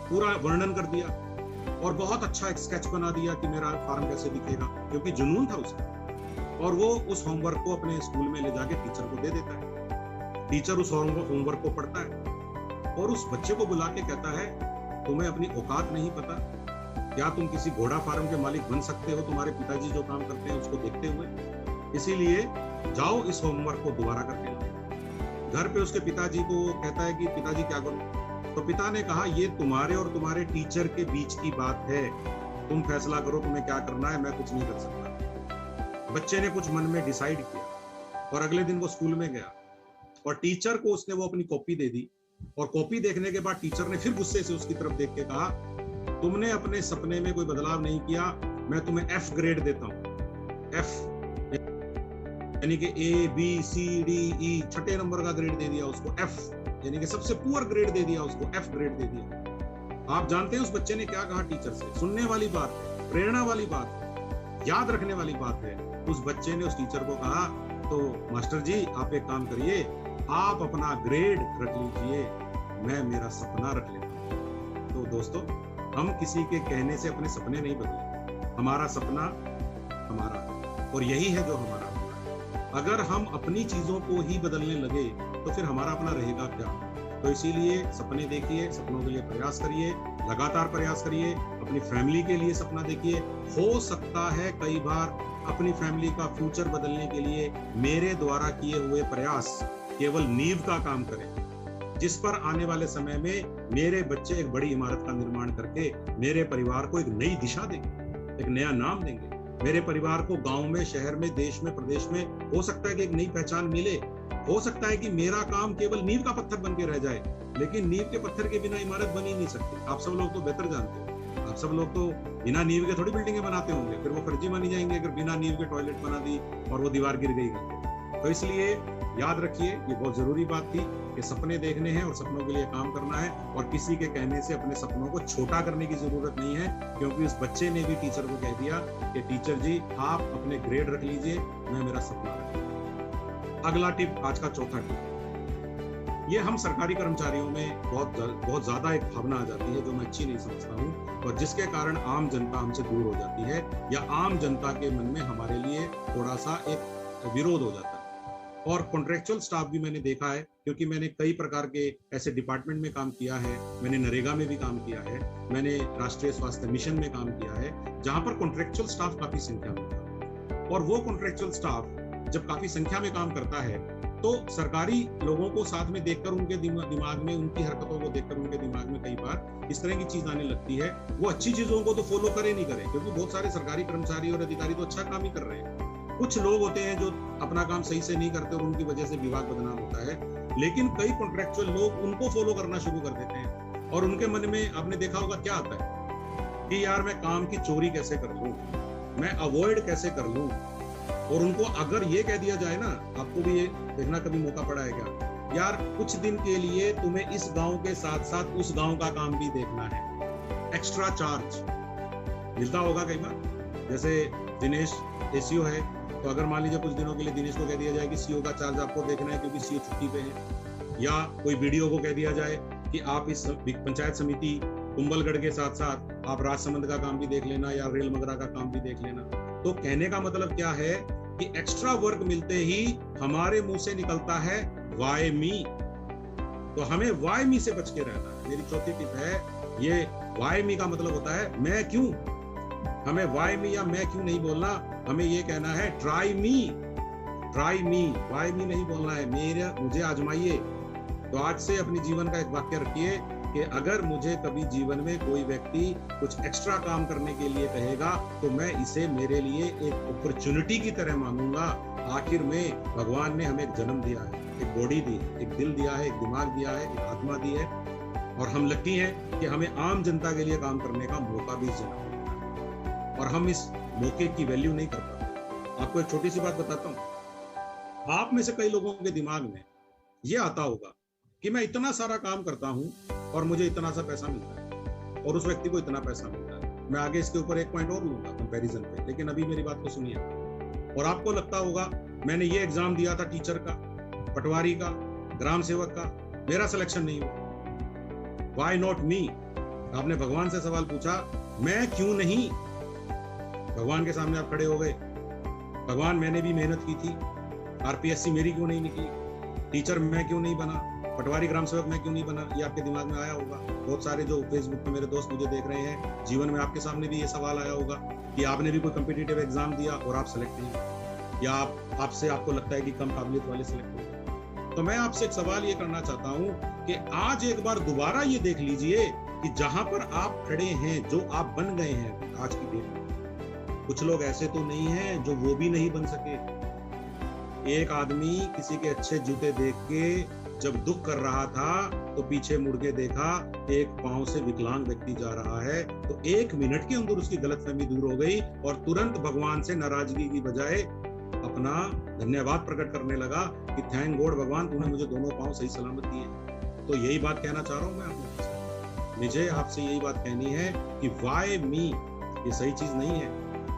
पूरा वर्णन कर दिया और बहुत अच्छा एक स्केच बना दिया कि मेरा फार्म कैसे दिखेगा, क्योंकि जुनून था उसका। और वो उस होमवर्क को अपने स्कूल में ले जाके टीचर को दे देता है। टीचर उस होमवर्क को पढ़ता है और उस बच्चे को बुला के कहता है, तुम्हें अपनी औकात नहीं पता, क्या तुम किसी घोड़ा फार्म के मालिक बन सकते हो तुम्हारे पिताजी जो काम करते हैं उसको देखते हुए? इसीलिए जाओ इस होमवर्क को दोबारा करके लाओ। घर पे उसके पिताजी को कहता है कि पिताजी क्या करूं? तो पिता ने कहा, ये तुम्हारे और तुम्हारे टीचर के बीच की बात है, तुम फैसला करो तुम्हें क्या करना है, मैं कुछ नहीं कर सकता। बच्चे ने कुछ मन में डिसाइड किया और अगले दिन वो स्कूल में गया और टीचर को उसने वो अपनी कॉपी दे दी। और कॉपी देखने के बाद टीचर ने फिर गुस्से से उसकी तरफ देख के कहा, तुमने अपने सपने में कोई बदलाव नहीं किया, मैं तुम्हें F ग्रेड देता हूं। F यानी कि ABCDE 6 नंबर का ग्रेड दे दिया उसको, F यानी कि सबसे पुअर ग्रेड दे दिया उसको, F ग्रेड दे दिया। आप जानते हैं उस बच्चे ने क्या कहा टीचर से? सुनने वाली बात है, प्रेरणा वाली बात है, याद रखने वाली बात है। उस बच्चे ने उस टीचर को कहा, तो मास्टर जी आप एक काम करिए, आप अपना ग्रेड रख लीजिए, मैं मेरा सपना रख लेता हूं। तो दोस्तों, हम किसी के कहने से अपने सपने नहीं बदले, हमारा सपना हमारा है और यही है जो हमारा अपना है। अगर हम अपनी चीजों को ही बदलने लगे तो फिर हमारा अपना रहेगा क्या? तो इसीलिए सपने देखिए, सपनों के लिए प्रयास करिए, लगातार प्रयास करिए, अपनी फैमिली के लिए सपना देखिए। हो सकता है कई बार अपनी फैमिली का फ्यूचर बदलने के लिए मेरे द्वारा किए हुए प्रयास केवल नींव का काम करें, जिस पर आने वाले समय में मेरे बच्चे एक बड़ी इमारत का निर्माण करके मेरे परिवार को एक नई दिशा देंगे, एक नया नाम देंगे। मेरे परिवार को गांव में, शहर में, देश में, प्रदेश में हो सकता है कि एक नई पहचान मिले। हो सकता है कि मेरा काम केवल नींव का पत्थर बन के रह जाए, लेकिन नींव के पत्थर के बिना इमारत बन ही नहीं सकती। आप सब लोग तो बेहतर जानते हो, आप सब लोग तो बिना नींव के थोड़ी बिल्डिंगें बनाते होंगे, फिर वो फर्जी मानी जाएंगे अगर बिना नींव के टॉयलेट बना दी और वो दीवार गिर गई। तो इसलिए याद रखिए, ये बहुत जरूरी बात थी कि सपने देखने हैं और सपनों के लिए काम करना है, और किसी के कहने से अपने सपनों को छोटा करने की जरूरत नहीं है। क्योंकि उस बच्चे ने भी टीचर को कह दिया कि टीचर जी आप अपने ग्रेड रख लीजिए, मैं मेरा सपना रख लूंगा। अगला टिप, आज का चौथा टिप, ये हम सरकारी कर्मचारियों में बहुत ज्यादा एक भावना आ जाती है जो मैं अच्छी नहीं समझता हूँ, और जिसके कारण आम जनता हमसे दूर हो जाती है या आम जनता के मन में हमारे लिए थोड़ा सा एक विरोध हो जाता है। और कॉन्ट्रेक्चुअल स्टाफ भी मैंने देखा है, क्योंकि मैंने कई प्रकार के ऐसे डिपार्टमेंट में काम किया है, मैंने नरेगा में भी काम किया है, मैंने राष्ट्रीय स्वास्थ्य मिशन में काम किया है, जहां पर कॉन्ट्रेक्चुअल स्टाफ काफी संख्या में था। और वो कॉन्ट्रेक्चुअल स्टाफ जब काफी संख्या में काम करता है तो सरकारी लोगों को साथ में देखकर उनके दिमाग में, उनकी हरकतों को देखकर उनके दिमाग में कई बार इस तरह की चीज आने लगती है, वो अच्छी चीजों को तो फॉलो करे नहीं करे, क्योंकि बहुत सारे सरकारी कर्मचारी और अधिकारी तो अच्छा काम ही कर रहे हैं। कुछ लोग होते हैं जो अपना काम सही से नहीं करते और उनकी वजह से विभाग बदनाम होता है, लेकिन कई कॉन्ट्रेक्चुअल लोग उनको फॉलो करना शुरू कर देते हैं और उनके मन में आपने देखा होगा क्या आता है कि यार मैं काम की चोरी कैसे कर लूं, मैं अवॉइड कैसे कर लूं। और उनको अगर ये कह दिया जाए ना, आपको भी ये देखना कभी मौका पड़ा है क्या, यार कुछ दिन के लिए तुम्हें इस गांव के साथ साथ उस गांव का काम भी देखना है, एक्स्ट्रा चार्ज मिलता होगा कई बार। जैसे दिनेश एसीओ है, तो अगर मान लीजिए कुछ दिनों के लिए दिनेश को कह दिया जाए कि सीओ का चार्ज आपको देखना है क्योंकि सीओ छुट्टी पे है, या कोई वीडियो को कह दिया जाए कि आप इस पंचायत समिति कुंभलगढ़ के साथ साथ आप राजसमंद का काम भी देख लेना या रेल मगरा का काम भी देख लेना। तो कहने का मतलब क्या है कि एक्स्ट्रा वर्क मिलते ही हमारे मुंह से निकलता है वाई मी, तो हमें वाई मी से बच के रहना है। मेरी चौथी टिप है ये, वाई मी का मतलब होता है मैं क्यों। हमें वाई मी या मैं क्यों नहीं बोलना, हमें ये कहना है try me, try me, why me नहीं बोलना है, मुझे आजमाइए। तो आज से अपने जीवन का एक वाक्य रखिए कि अगर मुझे कभी जीवन में कोई व्यक्ति कुछ एक्स्ट्रा काम करने के लिए कहेगा तो मैं इसे मेरे लिए एक अपॉर्चुनिटी की तरह मानूंगा। आखिर में भगवान ने हमें एक जन्म दिया है, एक बॉडी दी है, एक दिल दिया है, एक दिमाग दिया है, एक आत्मा दी है, और हम लकी हैं कि हमें आम जनता के लिए काम करने का मौका भी इस जन्म में मिला है, और हम इस मौके की वैल्यू नहीं कर पाते। आपको एक छोटी सी बात बताता हूँ, आप में से कई लोगों के दिमाग में ये आता होगा कि मैं इतना सारा काम करता हूं और मुझे इतना सा पैसा मिलता है और उस व्यक्ति को इतना पैसा मिलता है। मैं आगे इसके ऊपर एक पॉइंट और लूंगा कंपैरिजन पे, लेकिन अभी मेरी बात को सुनिए। और आपको लगता होगा मैंने ये एग्जाम दिया था टीचर का, पटवारी का, ग्राम सेवक का, मेरा सिलेक्शन नहीं हुआ। Why not me? आपने भगवान से सवाल पूछा, मैं क्यों नहीं? भगवान के सामने आप खड़े हो गए, भगवान मैंने भी मेहनत की थी, आरपीएससी मेरी क्यों नहीं निकली, टीचर मैं क्यों नहीं बना, पटवारी ग्राम सेवक मैं क्यों नहीं बना? ये आपके दिमाग में आया होगा। बहुत सारे जो फेसबुक पे मेरे दोस्त मुझे देख रहे हैं, जीवन में आपके सामने भी ये सवाल आया होगा कि आपने भी कोई कॉम्पिटिटिव एग्जाम दिया और आप सेलेक्ट नहीं हुए, या आपको लगता है कि कम काबिलियत वाले सेलेक्ट हुए। तो मैं आपसे एक सवाल ये करना चाहता हूँ कि आज एक बार दोबारा ये देख लीजिए कि जहां पर आप खड़े हैं, जो आप बन गए हैं आज की डेट में, कुछ लोग ऐसे तो नहीं हैं जो वो भी नहीं बन सके। एक आदमी किसी के अच्छे जूते देख के जब दुख कर रहा था तो पीछे मुड़ के देखा, एक पांव से विकलांग व्यक्ति जा रहा है, तो 1 मिनट के अंदर उसकी गलतफहमी दूर हो गई और तुरंत भगवान से नाराजगी की बजाय अपना धन्यवाद प्रकट करने लगा कि थैंक गॉड भगवान, तूने मुझे दोनों पांव सही सलामत दिए। तो यही बात कहना चाह रहा हूं मैं आपसे, मुझे आपसे यही बात कहनी है कि वाई मी ये सही चीज नहीं है,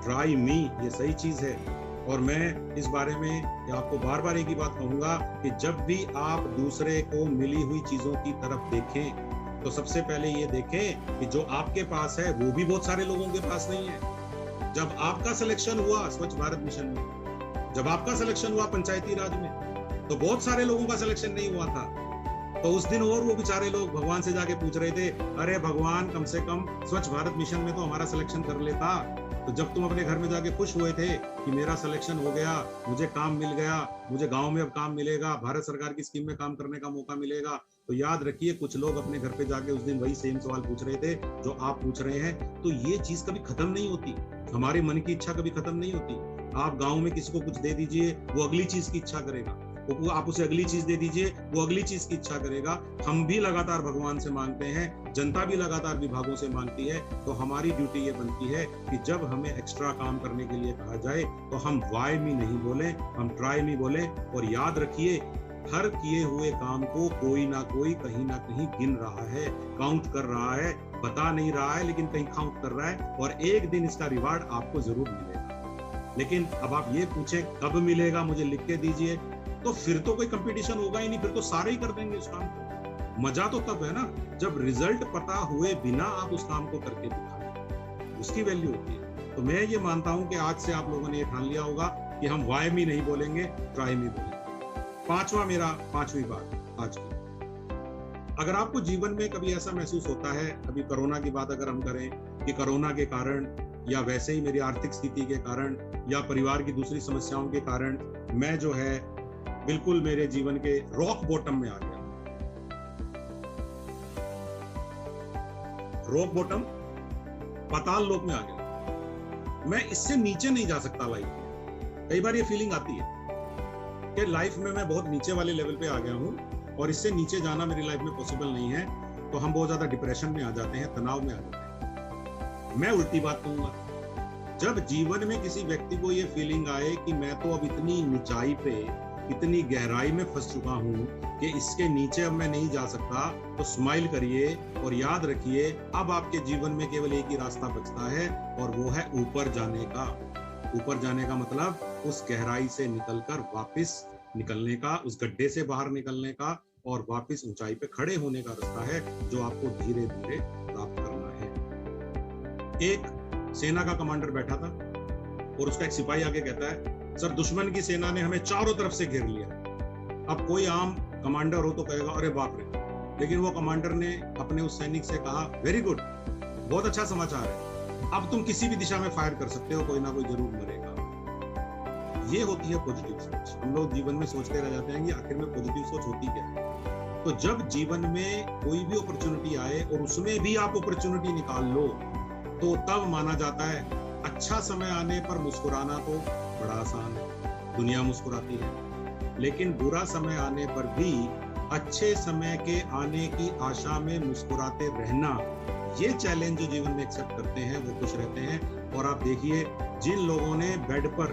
ट्राई मी ये सही चीज है। और मैं इस बारे में आपको बार बार एक ही बात कहूंगा कि जब भी आप दूसरे को मिली हुई चीजों की तरफ देखें तो सबसे पहले ये देखें कि जो आपके पास है वो भी बहुत सारे लोगों के पास नहीं है। जब आपका सिलेक्शन हुआ स्वच्छ भारत मिशन में, जब आपका सिलेक्शन हुआ पंचायती राज में, तो बहुत सारे लोगों का सिलेक्शन नहीं हुआ था। तो उस दिन और वो बेचारे लोग भगवान से जाके पूछ रहे थे, अरे भगवान कम से कम स्वच्छ भारत मिशन में तो हमारा सिलेक्शन कर लेता। तो जब तुम अपने घर में जाके खुश हुए थे कि मेरा सिलेक्शन हो गया, मुझे काम मिल गया, मुझे गांव में अब काम मिलेगा, भारत सरकार की स्कीम में काम करने का मौका मिलेगा, तो याद रखिए कुछ लोग अपने घर पे जाके उस दिन वही सेम सवाल पूछ रहे थे जो आप पूछ रहे हैं। तो ये चीज कभी खत्म नहीं होती, हमारे मन की इच्छा कभी खत्म नहीं होती। आप गाँव में किसी को कुछ दे दीजिए, वो अगली चीज की इच्छा करेगा, आप उसे अगली चीज दे दीजिए, वो अगली चीज की इच्छा करेगा। हम भी लगातार भगवान से मांगते हैं, जनता भी लगातार विभागों से मांगती है। तो हमारी ड्यूटी ये बनती है कि जब हमें एक्स्ट्रा काम करने के लिए कहा जाए तो हम वाई मी नहीं बोले, हम ट्राई मी बोले। और याद रखिए, हर किए हुए काम को कोई ना कोई कहीं ना कहीं गिन रहा है, काउंट कर रहा है, बता नहीं रहा है लेकिन कहीं काउंट कर रहा है, और एक दिन इसका रिवार्ड आपको जरूर मिलेगा। लेकिन अब आप ये पूछें कब मिलेगा, मुझे लिख के दीजिए, तो फिर तो कोई कंपटीशन होगा ही नहीं, फिर तो सारे ही कर देंगे उस काम को। मजा तो तब है ना जब रिजल्ट पता हुए बिना आप उस काम को करके दिखाएं, उसकी वैल्यू होती है। तो मैं ये मानता हूं कि आज से आप लोगों ने ये ठान लिया होगा कि हम वाई मी नहीं बोलेंगे, ट्राई मी बोलेंगे। पांचवी बात आज की, अगर आपको जीवन में कभी ऐसा महसूस होता है, अभी कोरोना की बात अगर हम करें कि कोरोना के कारण या वैसे ही मेरी आर्थिक स्थिति के कारण या परिवार की दूसरी समस्याओं के कारण मैं जो है बिल्कुल मेरे जीवन के रॉक बॉटम में आ गया, रॉक बॉटम पाताल लोक में आ गया, मैं इससे नीचे नहीं जा सकता लाइफ में। कई बार ये फीलिंग आती है कि लाइफ में मैं बहुत नीचे वाले लेवल पे आ गया हूं और इससे नीचे जाना मेरी लाइफ में पॉसिबल नहीं है। तो हम बहुत ज्यादा डिप्रेशन में आ जाते हैं, तनाव में आ जाते हैं। मैं उल्टी बात कहूंगा, जब जीवन में किसी व्यक्ति को ये फीलिंग आए कि मैं तो अब इतनी ऊंचाई पे, इतनी गहराई में फंस चुका हूं कि इसके नीचे अब मैं नहीं जा सकता, तो स्माइल करिए और याद रखिए अब आपके जीवन में केवल एक ही रास्ता बचता है और वो है ऊपर जाने का। ऊपर जाने का मतलब उस गहराई से निकलकर वापस निकलने का, उस गड्ढे से बाहर निकलने का और वापस ऊंचाई पे खड़े होने का रास्ता है जो आपको धीरे धीरे प्राप्त करना है। एक सेना का कमांडर बैठा था और उसका एक सिपाही आके कहता है, सर दुश्मन की सेना ने हमें चारों तरफ से घेर लिया। अब कोई आम कमांडर हो तो कहेगा अरे बाप रे, लेकिन वो कमांडर ने अपने उस सैनिक से कहा, वेरी गुड, बहुत अच्छा समाचार है, अब तुम किसी भी दिशा में फायर कर सकते हो, कोई ना कोई जरूर मरेगा। ये होती है पॉजिटिव सोच। हम लोग जीवन में सोचते रह जाते हैं कि आखिर में पॉजिटिव सोच होती क्या है। तो जब जीवन में कोई भी अपॉर्चुनिटी आए और उसमें भी आप अपॉर्चुनिटी निकाल लो, तो तब माना जाता है अच्छा समय आने पर मुस्कुराना तो बड़ा आसान है, दुनिया मुस्कुराती है, लेकिन बुरा समय आने पर भी अच्छे समय के आने की आशा में मुस्कुराते रहना, ये चैलेंज जो जीवन में एक्सेप्ट करते हैं वो खुश रहते हैं। और आप देखिए, जिन लोगों ने बेड पर,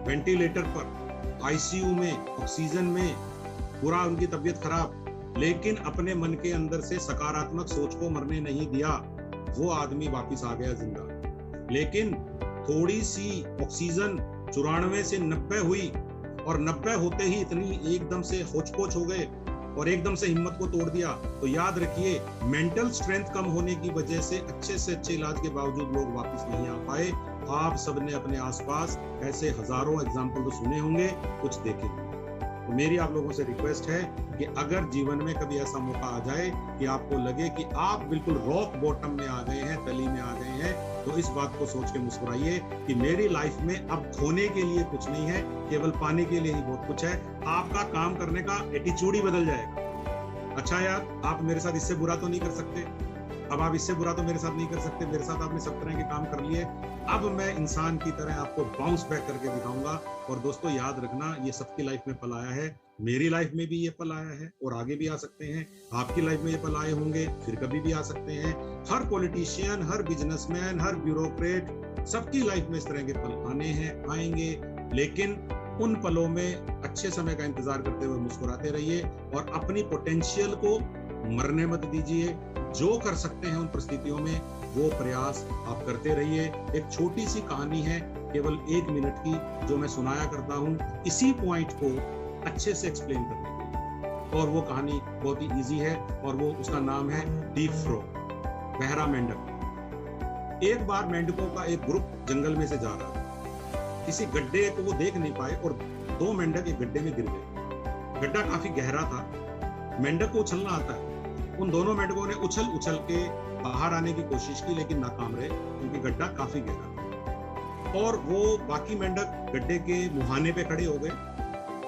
वेंटिलेटर पर आईसीयू में, ऑक्सीजन में, पूरा उनकी तबीयत खराब, लेकिन अपने मन के अंदर से सकारात्मक सोच को मरने नहीं दिया, वो आदमी वापस आ गया जिंदा। लेकिन थोड़ी सी ऑक्सीजन 94 से 90 हुई और 90 होते ही इतनी एकदम से होचपोच हो गए और एकदम से हिम्मत को तोड़ दिया। तो याद रखिए, मेंटल स्ट्रेंथ कम होने की वजह से अच्छे इलाज के बावजूद लोग वापस नहीं आ पाए। आप सबने अपने आसपास ऐसे हजारों एग्जाम्पल तो सुने होंगे, कुछ देखे होंगे। तो मेरी आप लोगों से रिक्वेस्ट है कि अगर जीवन में कभी ऐसा मौका आ जाए कि आपको लगे कि आप बिल्कुल रॉक बॉटम में आ गए हैं, तली में आ गए हैं, तो इस बात को सोच के मुस्कुराइए कि मेरी लाइफ में अब खोने के लिए कुछ नहीं है, केवल पाने के लिए ही बहुत कुछ है। आपका काम करने का एटीट्यूड ही बदल जाएगा। अच्छा यार, आप मेरे साथ इससे बुरा तो नहीं कर सकते, अब आप इससे बुरा तो मेरे साथ नहीं कर सकते, मेरे साथ आपने सब तरह के काम कर लिए, अब मैं इंसान की तरह आपको बाउंस बैक करके दिखाऊंगा। और दोस्तों याद रखना, ये सबकी लाइफ में पल आया है, मेरी लाइफ में भी ये पल आया है और आगे भी आ सकते हैं। आपकी लाइफ में ये पल आए होंगे, फिर कभी भी आ सकते हैं। हर पॉलिटिशियन, हर बिजनेसमैन, हर ब्यूरोक्रेट, सबकी लाइफ में इस तरह के पल आने हैं, आएंगे। लेकिन उन पलों में अच्छे समय का इंतजार करते हुए मुस्कुराते रहिए और अपनी पोटेंशियल को मरने मत दीजिए। जो कर सकते हैं उन परिस्थितियों में वो प्रयास आप करते रहिए। एक छोटी सी कहानी है, केवल 1 मिनट की, जो मैं सुनाया करता हूँ इसी पॉइंट को अच्छे से एक्सप्लेन करने के लिए। और वो कहानी बहुत ही इजी है और वो उसका नाम है डीप फ्रॉग, बहरा मेंढक। एक बार मेंढकों का एक ग्रुप जंगल में से जा रहा था। किसी गड्ढे को वो देख नहीं पाए और 2 मेंढक एक गड्ढे में गिर गए। गड्ढा काफी गहरा था, मेंढक को उछलना आता है। उन दोनों मेंढकों ने उछल के बाहर आने की कोशिश की, लेकिन नाकाम रहे क्योंकि गड्ढा काफी गहरा था। और वो बाकी मेंढक गड्ढे के मुहाने पे खड़े हो गए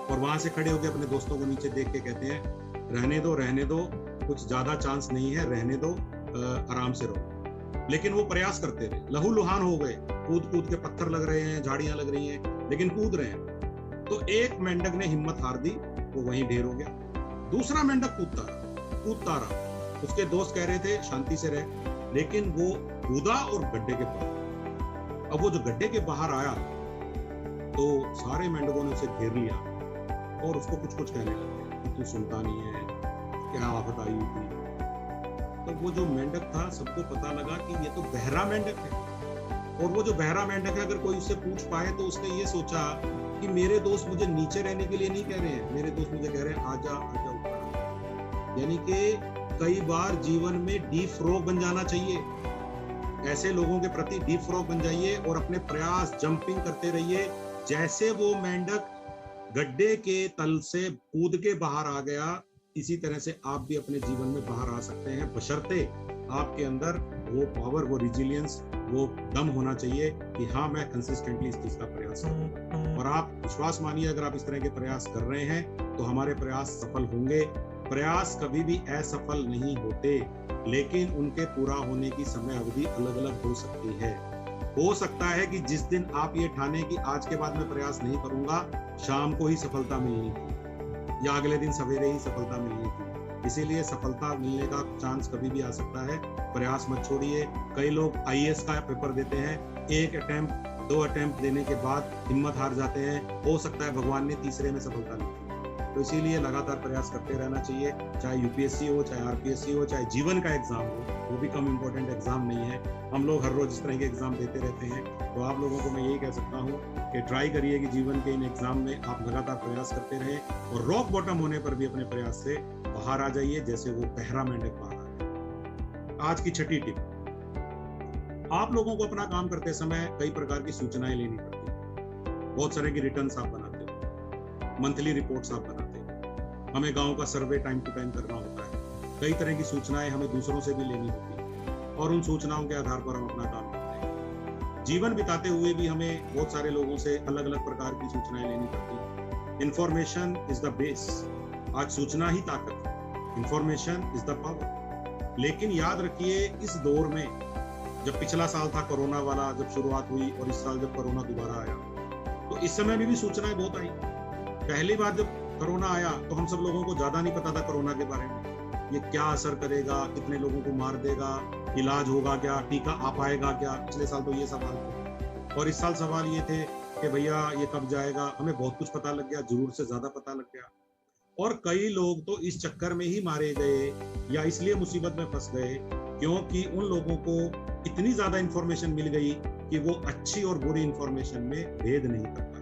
और वहां से खड़े होकर अपने दोस्तों को नीचे देख के कहते हैं, रहने दो, कुछ ज्यादा चांस नहीं है, रहने दो, आराम से रहो। लेकिन वो प्रयास करते रहे, लहूलुहान हो गए, कूद के पत्थर लग रहे हैं, झाड़ियां लग रही हैं, लेकिन कूद रहे हैं। तो एक मेंढक ने हिम्मत हार दी, वो वहीं ढेर हो गया। दूसरा मेंढक कूदता रहा। उसके दोस्त कह रहे थे शांति से रहे, लेकिन वो कूदा और गड्ढे के बाहर। अब वो जो गड्ढे के बाहर आया तो सारे मेंढकों ने उसे घेर लिया और उसको कुछ कहने लगे कि तू सुनता नहीं है, क्या आफत आई हुई थी। तो वो जो मेंढक था, सबको पता लगा कि ये तो बहरा मेंढक है। और वो जो बहरा मेंढक है, अगर कोई उससे पूछ पाए तो उसने ये सोचा कि मेरे दोस्त मुझे नीचे रहने के लिए नहीं कह रहे हैं, मेरे दोस्त मुझे कह रहे हैं आजा ऊपर। यानी कि कई बार जीवन में डीप फ्रॉग बन जाना चाहिए। ऐसे लोगों के प्रति डीप फ्रॉग बन जाइए और अपने प्रयास जंपिंग करते रहिए। जैसे वो मेंढक गड्ढे के तल से कूद के बाहर आ गया, इसी तरह से आप भी अपने जीवन में बाहर आ सकते हैं, बशर्ते आपके अंदर वो पावर, वो रिजिलियंस, वो दम होना चाहिए कि हाँ, मैं कंसिस्टेंटली इस चीज का प्रयास करूँ। और आप विश्वास मानिए, अगर आप इस तरह के प्रयास कर रहे हैं तो हमारे प्रयास सफल होंगे। प्रयास कभी भी असफल नहीं होते, लेकिन उनके पूरा होने की समय अवधि अलग अलग हो सकती है। हो सकता है कि जिस दिन आप ये ठाने कि आज के बाद मैं प्रयास नहीं करूंगा, शाम को ही सफलता मिलनी थी या अगले दिन सवेरे ही सफलता मिलनी थी। इसीलिए सफलता मिलने का चांस कभी भी आ सकता है, प्रयास मत छोड़िए। कई लोग आईएएस का पेपर देते हैं, 1 अटेम्प्ट 2 अटेम्प्ट देने के बाद हिम्मत हार जाते हैं। हो सकता है भगवान ने तीसरे में सफलता दी। तो इसीलिए लगातार प्रयास करते रहना चाहिए, चाहे यूपीएससी हो, चाहे आरपीएससी हो, चाहे जीवन का एग्जाम हो, वो भी कम इम्पोर्टेंट एग्जाम नहीं है। हम लोग हर रोज इस तरह के एग्जाम देते रहते हैं। तो आप लोगों को मैं यही कह सकता हूँ कि ट्राई करिए कि जीवन के इन एग्जाम में आप लगातार प्रयास करते रहें और रॉक बॉटम होने पर भी अपने प्रयास से बाहर आ जाइए, जैसे वो बहरा मेंढक बाहर आ गया। आज की छठी टिप, आप लोगों को अपना काम करते समय कई प्रकार की सूचनाएं लेनी पड़ती है। बहुत सारे की रिटर्न्स आप बनाते हो, मंथली रिपोर्ट्स आप बनाते हो, हमें गांव का सर्वे टाइम टू टाइम करना होता है, कई तरह की सूचनाएं हमें दूसरों से भी लेनी होती है और उन सूचनाओं के आधार पर हम अपना काम करते हैं। जीवन बिताते हुए भी हमें बहुत सारे लोगों से अलग अलग प्रकार की सूचनाएं लेनी पड़ती है। Information is the base. आज सूचना ही ताकत है, इंफॉर्मेशन इज द पावर। लेकिन याद रखिए, इस दौर में, जब पिछला साल था कोरोना वाला, जब शुरुआत हुई, और इस साल जब कोरोना दोबारा आया, तो इस समय भी सूचनाएं बहुत आई। पहली बार जब कोरोना आया तो हम सब लोगों को ज्यादा नहीं पता था कोरोना के बारे में, ये क्या असर करेगा, कितने लोगों को मार देगा, इलाज होगा क्या, टीका आ पाएगा क्या। पिछले साल तो ये सवाल थे और इस साल सवाल ये थे कि भैया ये कब जाएगा, हमें बहुत कुछ पता लग गया, जरूर से ज्यादा पता लग गया। और कई लोग तो इस चक्कर में ही मारे गए या इसलिए मुसीबत में फंस गए क्योंकि उन लोगों को इतनी ज्यादा इंफॉर्मेशन मिल गई कि वो अच्छी और बुरी इंफॉर्मेशन में भेद नहीं कर पाए।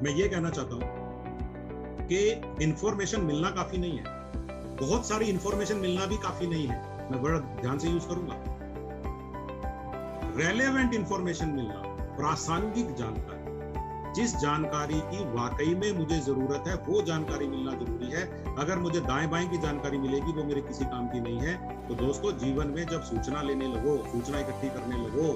मैं ये कहना चाहता हूं कि इंफॉर्मेशन मिलना काफी नहीं है, बहुत सारी इंफॉर्मेशन मिलना भी काफी नहीं है। मैं बड़ा ध्यान से यूज करूंगा। रेलेवेंट इंफॉर्मेशन मिलना, प्रासंगिक जानकारी, जिस जानकारी की वाकई में मुझे जरूरत है वो जानकारी मिलना जरूरी है। अगर मुझे दाएं बाएं की जानकारी मिलेगी वो मेरे किसी काम की नहीं है। तो दोस्तों, जीवन में जब सूचना लेने लगो, सूचना इकट्ठी करने लगो,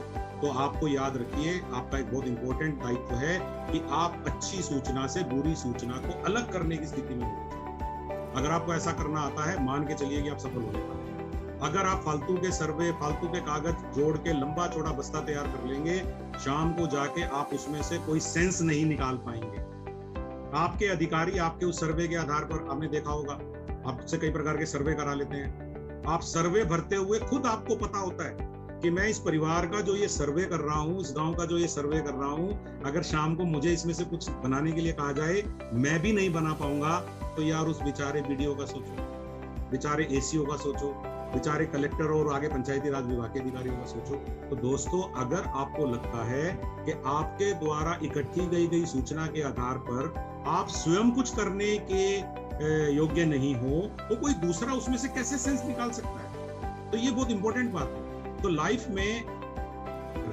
तो आपको याद रखिए आपका एक बहुत इंपॉर्टेंट दायित्व है कि आप अच्छी सूचना से बुरी सूचना को अलग करने की स्थिति में होंगे। अगर आपको ऐसा करना आता है, मान के चलिए कि आप सफल होने वाले हैं। अगर आप फालतू के सर्वे, फालतू के कागज जोड़ के लंबा चौड़ा बस्ता तैयार कर लेंगे, शाम को जाके आप उसमें से कोई सेंस नहीं निकाल पाएंगे। आपके अधिकारी आपके उस सर्वे के आधार पर, आपने देखा होगा, आपसे कई प्रकार के सर्वे करा लेते हैं। आप सर्वे भरते हुए खुद आपको पता होता है कि मैं इस परिवार का जो ये सर्वे कर रहा हूँ, इस गांव का जो ये सर्वे कर रहा हूँ, अगर शाम को मुझे इसमें से कुछ बनाने के लिए कहा जाए, मैं भी नहीं बना पाऊंगा। तो यार उस बेचारे बीडीओ का सोचो, बेचारे एसीओ का सोचो, बेचारे कलेक्टर और आगे पंचायती राज विभाग के अधिकारियों का सोचो। तो दोस्तों, अगर आपको लगता है कि आपके द्वारा इकट्ठी गई सूचना के आधार पर आप स्वयं कुछ करने के योग्य नहीं हो, तो कोई दूसरा उसमें से कैसे सेंस निकाल सकता है? तो ये बहुत इंपॉर्टेंट बात है। तो लाइफ में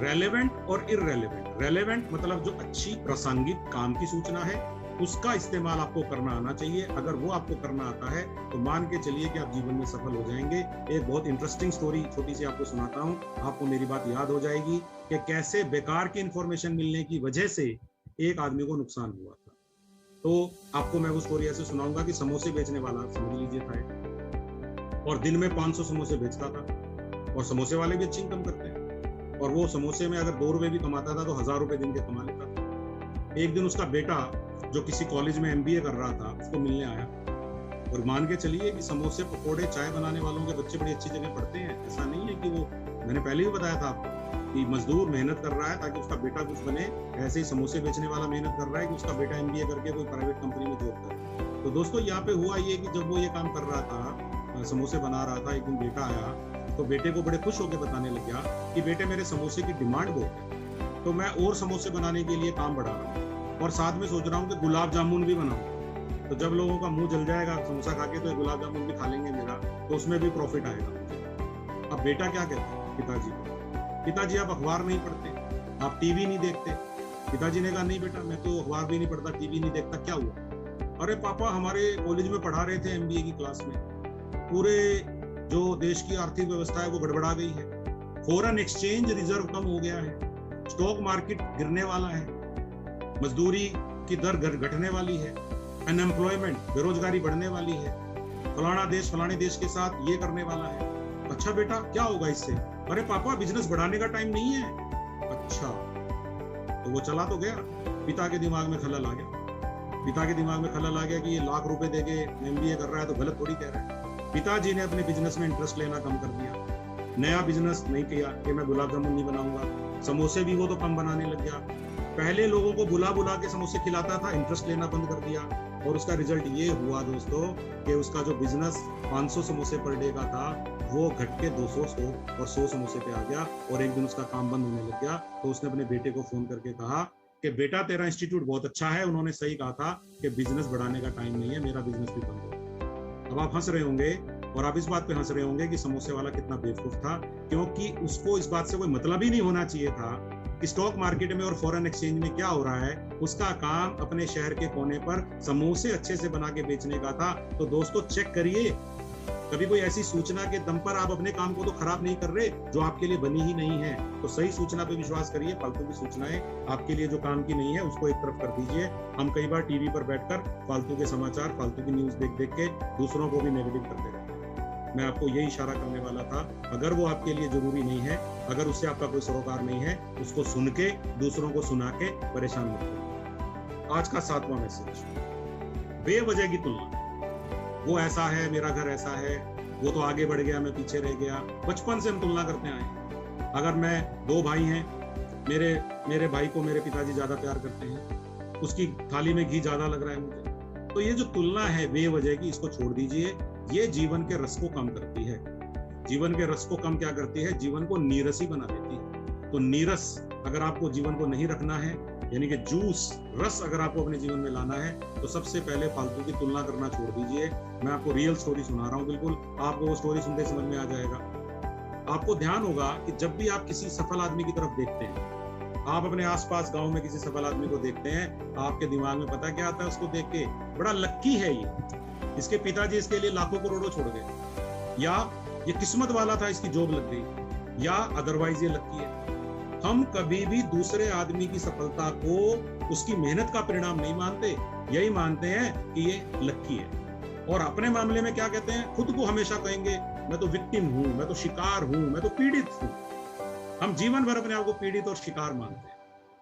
रेलेवेंट और इररेलेवेंट, रेलेवेंट मतलब जो अच्छी प्रासंगिक काम की सूचना है, उसका इस्तेमाल आपको करना आना चाहिए। अगर वो आपको करना आता है तो मान के चलिए कि आप जीवन में सफल हो जाएंगे। एक बहुत इंटरेस्टिंग स्टोरी छोटी सी आपको सुनाता हूँ, आपको मेरी बात याद हो जाएगी कि कैसे बेकार की इंफॉर्मेशन मिलने की वजह से एक आदमी को नुकसान हुआ था। तो आपको मैं वो स्टोरी ऐसे सुनाऊंगा कि समोसे बेचने वाला, समझ लीजिए, था और दिन में 500 समोसे बेचता था। और समोसे वाले भी अच्छी इनकम करते हैं, और वो समोसे में अगर 2 रुपए भी कमाता था तो 1000 रुपए दिन के कमा लेता था। एक दिन उसका बेटा जो किसी कॉलेज में MBA कर रहा था, उसको मिलने आया। और मान के चलिए कि समोसे, पकोड़े, चाय बनाने वालों के बच्चे बड़ी अच्छी जगह पढ़ते हैं। ऐसा नहीं है कि वो, मैंने पहले ही बताया था आपको कि मजदूर मेहनत कर रहा है ताकि उसका बेटा कुछ बने, ऐसे ही समोसे बेचने वाला मेहनत कर रहा है कि उसका बेटा MBA करके कोई प्राइवेट कंपनी में जॉब करे। तो दोस्तों, यहाँ पे हुआ ये कि जब वो ये काम कर रहा था, समोसे बना रहा था, एक दिन बेटा आया तो बेटे को बड़े खुश होकर बताने लग गया कि बेटे, मेरे समोसे की डिमांड बहुत है, तो मैं और समोसे बनाने के लिए काम बढ़ा रहा हूँ और साथ में सोच रहा हूँ कि गुलाब जामुन भी बनाऊं। तो जब लोगों का मुंह जल जाएगा समोसा खा के, तो गुलाब जामुन भी खा लेंगे मेरा, तो उसमें भी प्रॉफिट आएगा। अब बेटा क्या कहता है पिताजी को? पिताजी, आप अखबार नहीं पढ़ते, आप टीवी नहीं देखते। पिताजी ने कहा, नहीं बेटा, मैं तो अखबार भी नहीं पढ़ता, टीवी नहीं देखता। क्या हुआ? अरे पापा, हमारे कॉलेज में पढ़ा रहे थे MBA की क्लास में, पूरे जो देश की आर्थिक व्यवस्था है वो गड़बड़ा गई है, फॉरेन एक्सचेंज रिजर्व कम हो गया है, स्टॉक मार्केट गिरने वाला है, मजदूरी की दर घटने वाली है, अनएम्प्लॉयमेंट, बेरोजगारी बढ़ने वाली है, फलाना देश फलाने देश के साथ ये करने वाला है। अच्छा बेटा, क्या होगा इससे? अरे पापा, बिजनेस बढ़ाने का टाइम नहीं है। अच्छा, तो वो चला तो गया। पिता के दिमाग में खलल आ गया। पिता के दिमाग में खलल आ गया कि ये लाख रुपए देके MBA कर रहा है तो गलत थोड़ी कह रहा है। पिताजी ने अपने बिजनेस में इंटरेस्ट लेना कम कर दिया, नया बिजनेस नहीं किया कि मैं गुलाब जामुन नहीं बनाऊंगा। समोसे भी वो तो कम बनाने लग गया। पहले लोगों को बुला बुला के समोसे खिलाता था, इंटरेस्ट लेना बंद कर दिया। और उसका रिजल्ट ये हुआ दोस्तों कि उसका जो बिजनेस 500 समोसे पर डे का था वो घट के 200 और 100 समोसे पे आ गया। और एक दिन उसका काम बंद होने लग गया। तो उसने अपने बेटे को फोन करके कहा कि बेटा, तेरा इंस्टीट्यूट बहुत अच्छा है, उन्होंने सही कहा था कि बिजनेस बढ़ाने का टाइम नहीं है, मेरा बिजनेस भी बंद हो। अब आप हंस रहे होंगे और आप इस बात पे हंस रहे होंगे कि समोसे वाला कितना बेवकूफ था, क्योंकि उसको इस बात से कोई मतलब ही नहीं होना चाहिए था कि स्टॉक मार्केट में और फॉरेन एक्सचेंज में क्या हो रहा है। उसका काम अपने शहर के कोने पर समोसे अच्छे से बना के बेचने का था। तो दोस्तों, चेक करिए, कभी कोई ऐसी सूचना के दम पर आप अपने काम को तो खराब नहीं कर रहे जो आपके लिए बनी ही नहीं है। तो सही सूचना पे विश्वास करिए। फालतू की सूचनाएं आपके लिए जो काम की नहीं है उसको एक तरफ कर दीजिए। हम कई बार टीवी पर बैठकर फालतू के समाचार, फालतू की न्यूज देख देख के दूसरों को भी नेगेटिव करते रहते हैं। मैं आपको यही इशारा करने वाला था, अगर वो आपके लिए जरूरी नहीं है, अगर उससे आपका कोई सरोकार नहीं है, उसको सुन के दूसरों को सुना के परेशान मत करिए। आज का 7वां मैसेज, बेवजह की तुलना। वो ऐसा है, मेरा घर ऐसा है, वो तो आगे बढ़ गया, मैं पीछे रह गया। बचपन से हम तुलना करते आए हैं। अगर मैं 2 भाई हैं, मेरे मेरे भाई को मेरे पिताजी ज्यादा प्यार करते हैं, उसकी थाली में घी ज्यादा लग रहा है मुझे, तो ये जो तुलना है बेवजह की, इसको छोड़ दीजिए। ये जीवन के रस को कम करती है। जीवन के रस को कम क्या करती है? जीवन को नीरसी बना देती है। तो नीरस अगर आपको जीवन को नहीं रखना है, यानी कि जूस रस अगर आपको अपने जीवन में लाना है, तो सबसे पहले फालतू की तुलना करना छोड़ दीजिए। मैं आपको रियल स्टोरी सुना रहा हूँ, बिल्कुल आपको वो स्टोरी सुनते समझ में आ जाएगा। आपको ध्यान होगा कि जब भी आप किसी सफल आदमी की तरफ देखते हैं, आप अपने आसपास गांव में किसी सफल आदमी को देखते हैं, आपके दिमाग में पता क्या आता है? उसको देख के बड़ा लक्की है ये, इसके पिताजी इसके लिए लाखों करोड़ों छोड़ गए, या ये किस्मत वाला था, इसकी जॉब लग गई, या अदरवाइज ये लक्की है। हम कभी भी दूसरे आदमी की सफलता को उसकी मेहनत का परिणाम नहीं मानते, यही मानते हैं कि ये लक्की है। और अपने मामले में क्या कहते हैं? खुद को हमेशा कहेंगे मैं तो विक्टिम हूं, मैं तो शिकार हूं, मैं तो पीड़ित हूं। हम जीवन भर अपने आप को पीड़ित और शिकार मानते हैं।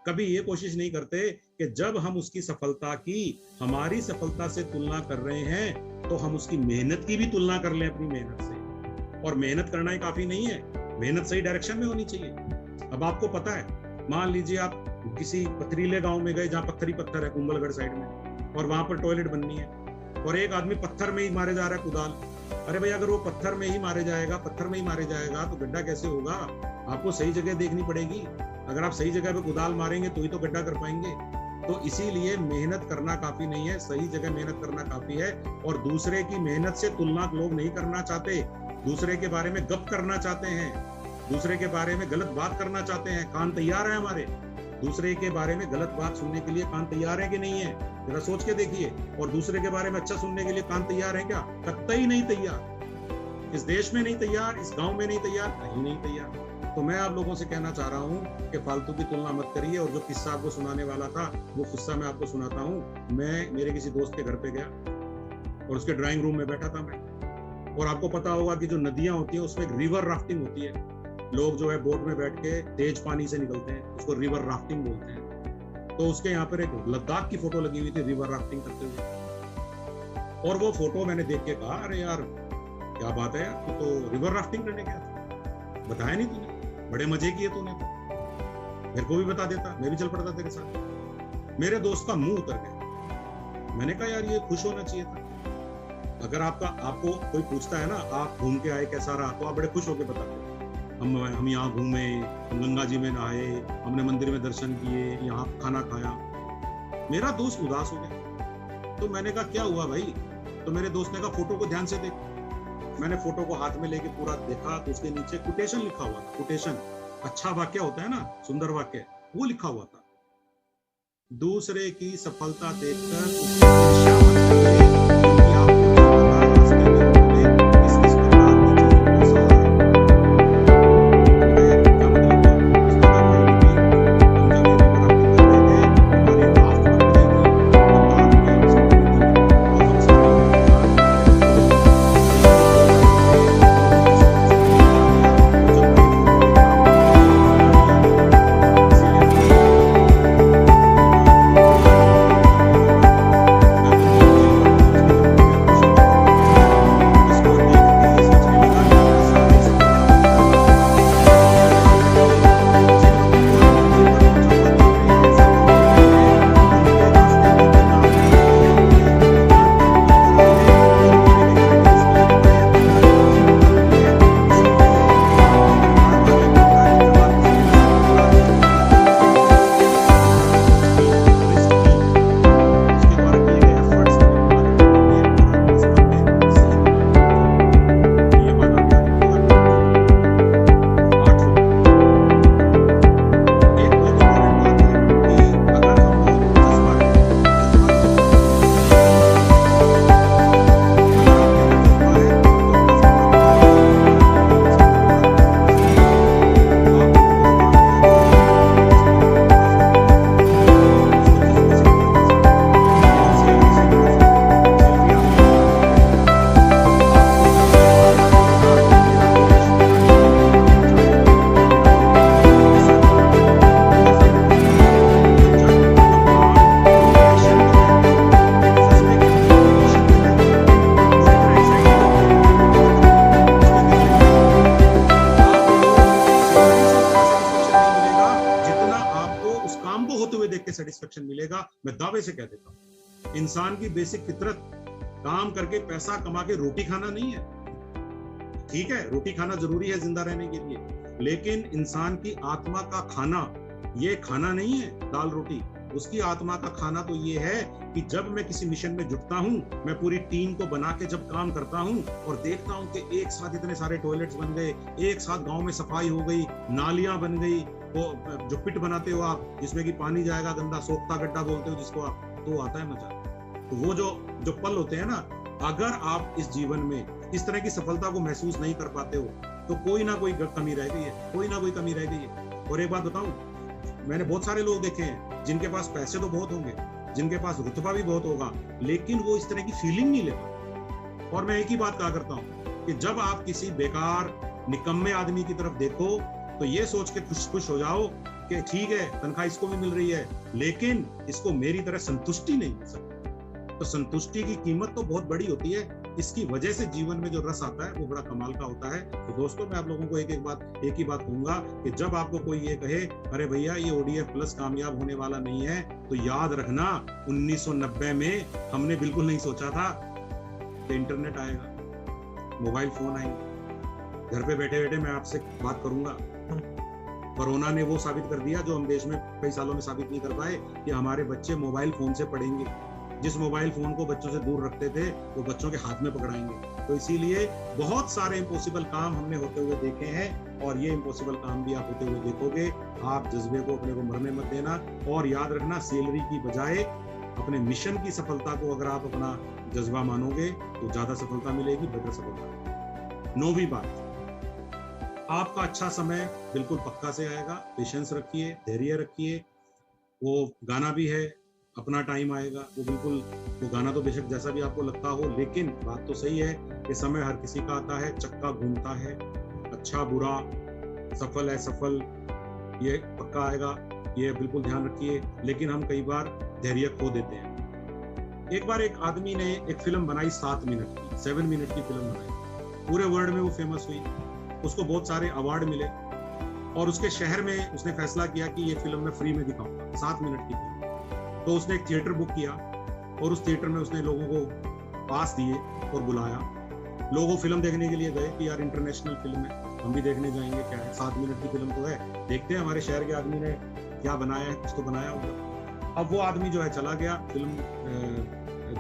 कभी ये कोशिश नहीं करते कि जब हम उसकी सफलता की हमारी सफलता से तुलना कर रहे हैं, तो हम उसकी मेहनत की भी तुलना कर लें अपनी मेहनत से। और मेहनत करना ही काफी नहीं है, मेहनत सही डायरेक्शन में होनी चाहिए। अब आपको पता है, मान लीजिए आप किसी पथरीले गांव में गए जहां पत्थर ही पत्थर है, कुंभलगढ़ साइड में, और वहां पर टॉयलेट बननी है, और एक आदमी पत्थर में ही मारे जा रहा है, कुदाल। अरे भाई, अगर वो पत्थर में ही मारे जाएगा, पत्थर में ही मारे जाएगा, तो गड्ढा कैसे होगा? आपको सही जगह देखनी पड़ेगी। अगर आप सही जगह पे कुदाल मारेंगे तो ही तो गड्ढा कर पाएंगे। तो इसीलिए मेहनत करना काफी नहीं है, सही जगह मेहनत करना काफी है। और दूसरे की मेहनत से तुलना लोग नहीं करना चाहते, दूसरे के बारे में गप करना चाहते हैं, दूसरे के बारे में गलत बात करना चाहते हैं। कान तैयार है हमारे दूसरे के बारे में गलत बात सुनने के लिए? कान तैयार है कि नहीं है? जरा सोच के देखिए। और दूसरे के बारे में अच्छा सुनने के लिए कान तैयार है क्या? कतई नहीं तैयार। इस देश में नहीं तैयार, इस गांव में नहीं तैयार, कहीं नहीं तैयार। तो मैं आप लोगों से कहना चाह रहा हूं कि फालतू की तुलना मत करिए। और जो किस्सा आपको सुनाने वाला था, वो किस्सा मैं आपको सुनाता हूं। मैं मेरे किसी दोस्त के घर पे गया और उसके ड्राइंग रूम में बैठा था मैं। और आपको पता होगा कि जो नदियां होती हैं उसमें एक रिवर राफ्टिंग होती है। लोग जो है बोट में बैठ के तेज पानी से निकलते हैं, उसको रिवर राफ्टिंग बोलते हैं। तो उसके यहाँ पर एक लद्दाख की फोटो लगी हुई थी रिवर राफ्टिंग करते हुए। और वो फोटो मैंने देख के कहा, अरे यार क्या बात है यार, तू तो रिवर राफ्टिंग करने गया था, बताया नहीं तूने, बड़े मजे किए तूने, तो मेरे को भी बता देता, मैं भी चल पड़ता तेरे साथ। मेरे दोस्त का मुंह उतर गया। मैंने कहा यार ये खुश होना चाहिए था। अगर आपको कोई पूछता है ना, आप घूम के आए कैसा रहा, तो आप बड़े खुश होकर बताते हो, हम यहाँ घूमे, हम गंगा जी में नहाए, हमने मंदिर में दर्शन किए, यहाँ खाना खाया। मेरा दोस्त उदास हो गया। तो मैंने कहा क्या हुआ भाई? तो मेरे दोस्त ने कहा फोटो को ध्यान से देख। मैंने फोटो को हाथ में लेके पूरा देखा, तो उसके नीचे कोटेशन लिखा हुआ था। कोटेशन, अच्छा वाक्य होता है ना, सुंदर वाक्य, वो लिखा हुआ था। दूसरे की सफलता देखकर उसकी ईर्ष्या मत करिए, क्योंकि आपको नहीं पता रास्ते में होंगे किस किस प्रकार की चीजों का सहारा। क्या मतलब हुआ? उसने कहा भाई कि हम जब ये रिवर राफ्टिंग कर रहे थे, हमारी राफ्ट बन गई थी लद्दाख में, स्पीति में। तो हम सभी लोग यार सेटिस्फेक्शन मिलेगा, मैं दावे से कह देता हूँ। इंसान की बेसिक फितरत काम करके पैसा कमा के रोटी खाना नहीं है। ठीक है, रोटी खाना जरूरी है जिंदा रहने के लिए, लेकिन इंसान की आत्मा का खाना ये खाना नहीं है दाल रोटी। उसकी आत्मा का खाना तो ये है कि जब मैं किसी मिशन में जुटता हूँ, मैं पूरी टीम को बना के जब काम करता हूँ और देखता हूँ कि एक साथ इतने सारे टॉयलेट्स बन गए, एक साथ गांव में सफाई हो गई, नालियां बन गई, वो जो पिट बनाते हो आप जिसमें कि पानी जाएगा गंदा, सोखता गड्ढा बोलते हो जिसको आप, तो आता है मजा। तो वो जो पल होते हैं ना, अगर आप इस जीवन में इस तरह की सफलता को महसूस नहीं कर पाते हो तो कोई ना कोई कमी रह गई है, कोई ना कोई कमी रह गई है। और एक बात बताऊं, मैंने बहुत सारे लोग देखे हैं जिनके पास पैसे तो बहुत होंगे, जिनके पास रुतबा भी बहुत होगा, लेकिन वो इस तरह की फीलिंग नहीं ले पाते। और मैं एक ही बात कहा करता हूं कि जब आप किसी बेकार निकम्मे आदमी की तरफ देखो तो ये सोच के खुश हो जाओ कि ठीक है तनख्वाह इसको भी मिल रही है, लेकिन इसको मेरी तरह संतुष्टि नहीं मिल सकती। तो संतुष्टि की कीमत तो बहुत बड़ी होती है, इसकी वजह से जीवन में जो रस आता है वो बड़ा कमाल का होता है। तो दोस्तों, मैं आप लोगों को एक ही बात कहूंगा कि जब आपको कोई ये कहे अरे भैया ये ODF प्लस कामयाब होने वाला नहीं है, तो याद रखना 1990 में हमने बिल्कुल नहीं सोचा था कि इंटरनेट आएगा, मोबाइल फोन आएंगे, घर पे बैठे बैठे मैं आपसे बात करूंगा। कोरोना ने वो साबित कर दिया जो हम देश में कई सालों में साबित नहीं कर पाए, कि हमारे बच्चे मोबाइल फोन से पढ़ेंगे। जिस मोबाइल फोन को बच्चों से दूर रखते थे वो बच्चों के हाथ में पकड़ाएंगे। तो इसीलिए बहुत सारे इम्पॉसिबल काम हमने होते हुए देखे हैं, और ये इम्पॉसिबल काम भी आप होते हुए देखोगे। आप जज्बे को अपने को मरने मत देना, और याद रखना सैलरी की बजाय अपने मिशन की सफलता को अगर आप अपना जज्बा मानोगे तो ज्यादा सफलता मिलेगी, बेटर सफलता। 9वीं बात, आपका अच्छा समय बिल्कुल पक्का से आएगा। पेशेंस रखिए, धैर्य रखिए। वो गाना भी है, अपना टाइम आएगा, वो बिल्कुल, वो गाना तो बेशक जैसा भी आपको लगता हो, लेकिन बात तो सही है कि समय हर किसी का आता है, चक्का घूमता है, अच्छा बुरा, सफल है सफल, ये पक्का आएगा, ये बिल्कुल ध्यान रखिए। लेकिन हम कई बार धैर्य खो देते हैं। एक बार एक आदमी ने एक फिल्म बनाई 7 मिनट की, 7 मिनट की फिल्म बनाई, पूरे वर्ल्ड में वो फेमस हुई, उसको बहुत सारे अवार्ड मिले, और उसके शहर में उसने फैसला किया कि ये फिल्म मैं फ्री में दिखाऊंगा, 7 मिनट की फिल्म। तो उसने एक थिएटर बुक किया, और उस थिएटर में उसने लोगों को पास दिए और बुलाया। लोगों फिल्म देखने के लिए गए कि यार इंटरनेशनल फिल्म है, हम भी देखने जाएंगे, क्या है 7 मिनट की फिल्म तो है, देखते हैं हमारे शहर के आदमी ने क्या बनाया है, कुछ तो बनाया होगा। अब वो आदमी जो है चला गया, फिल्म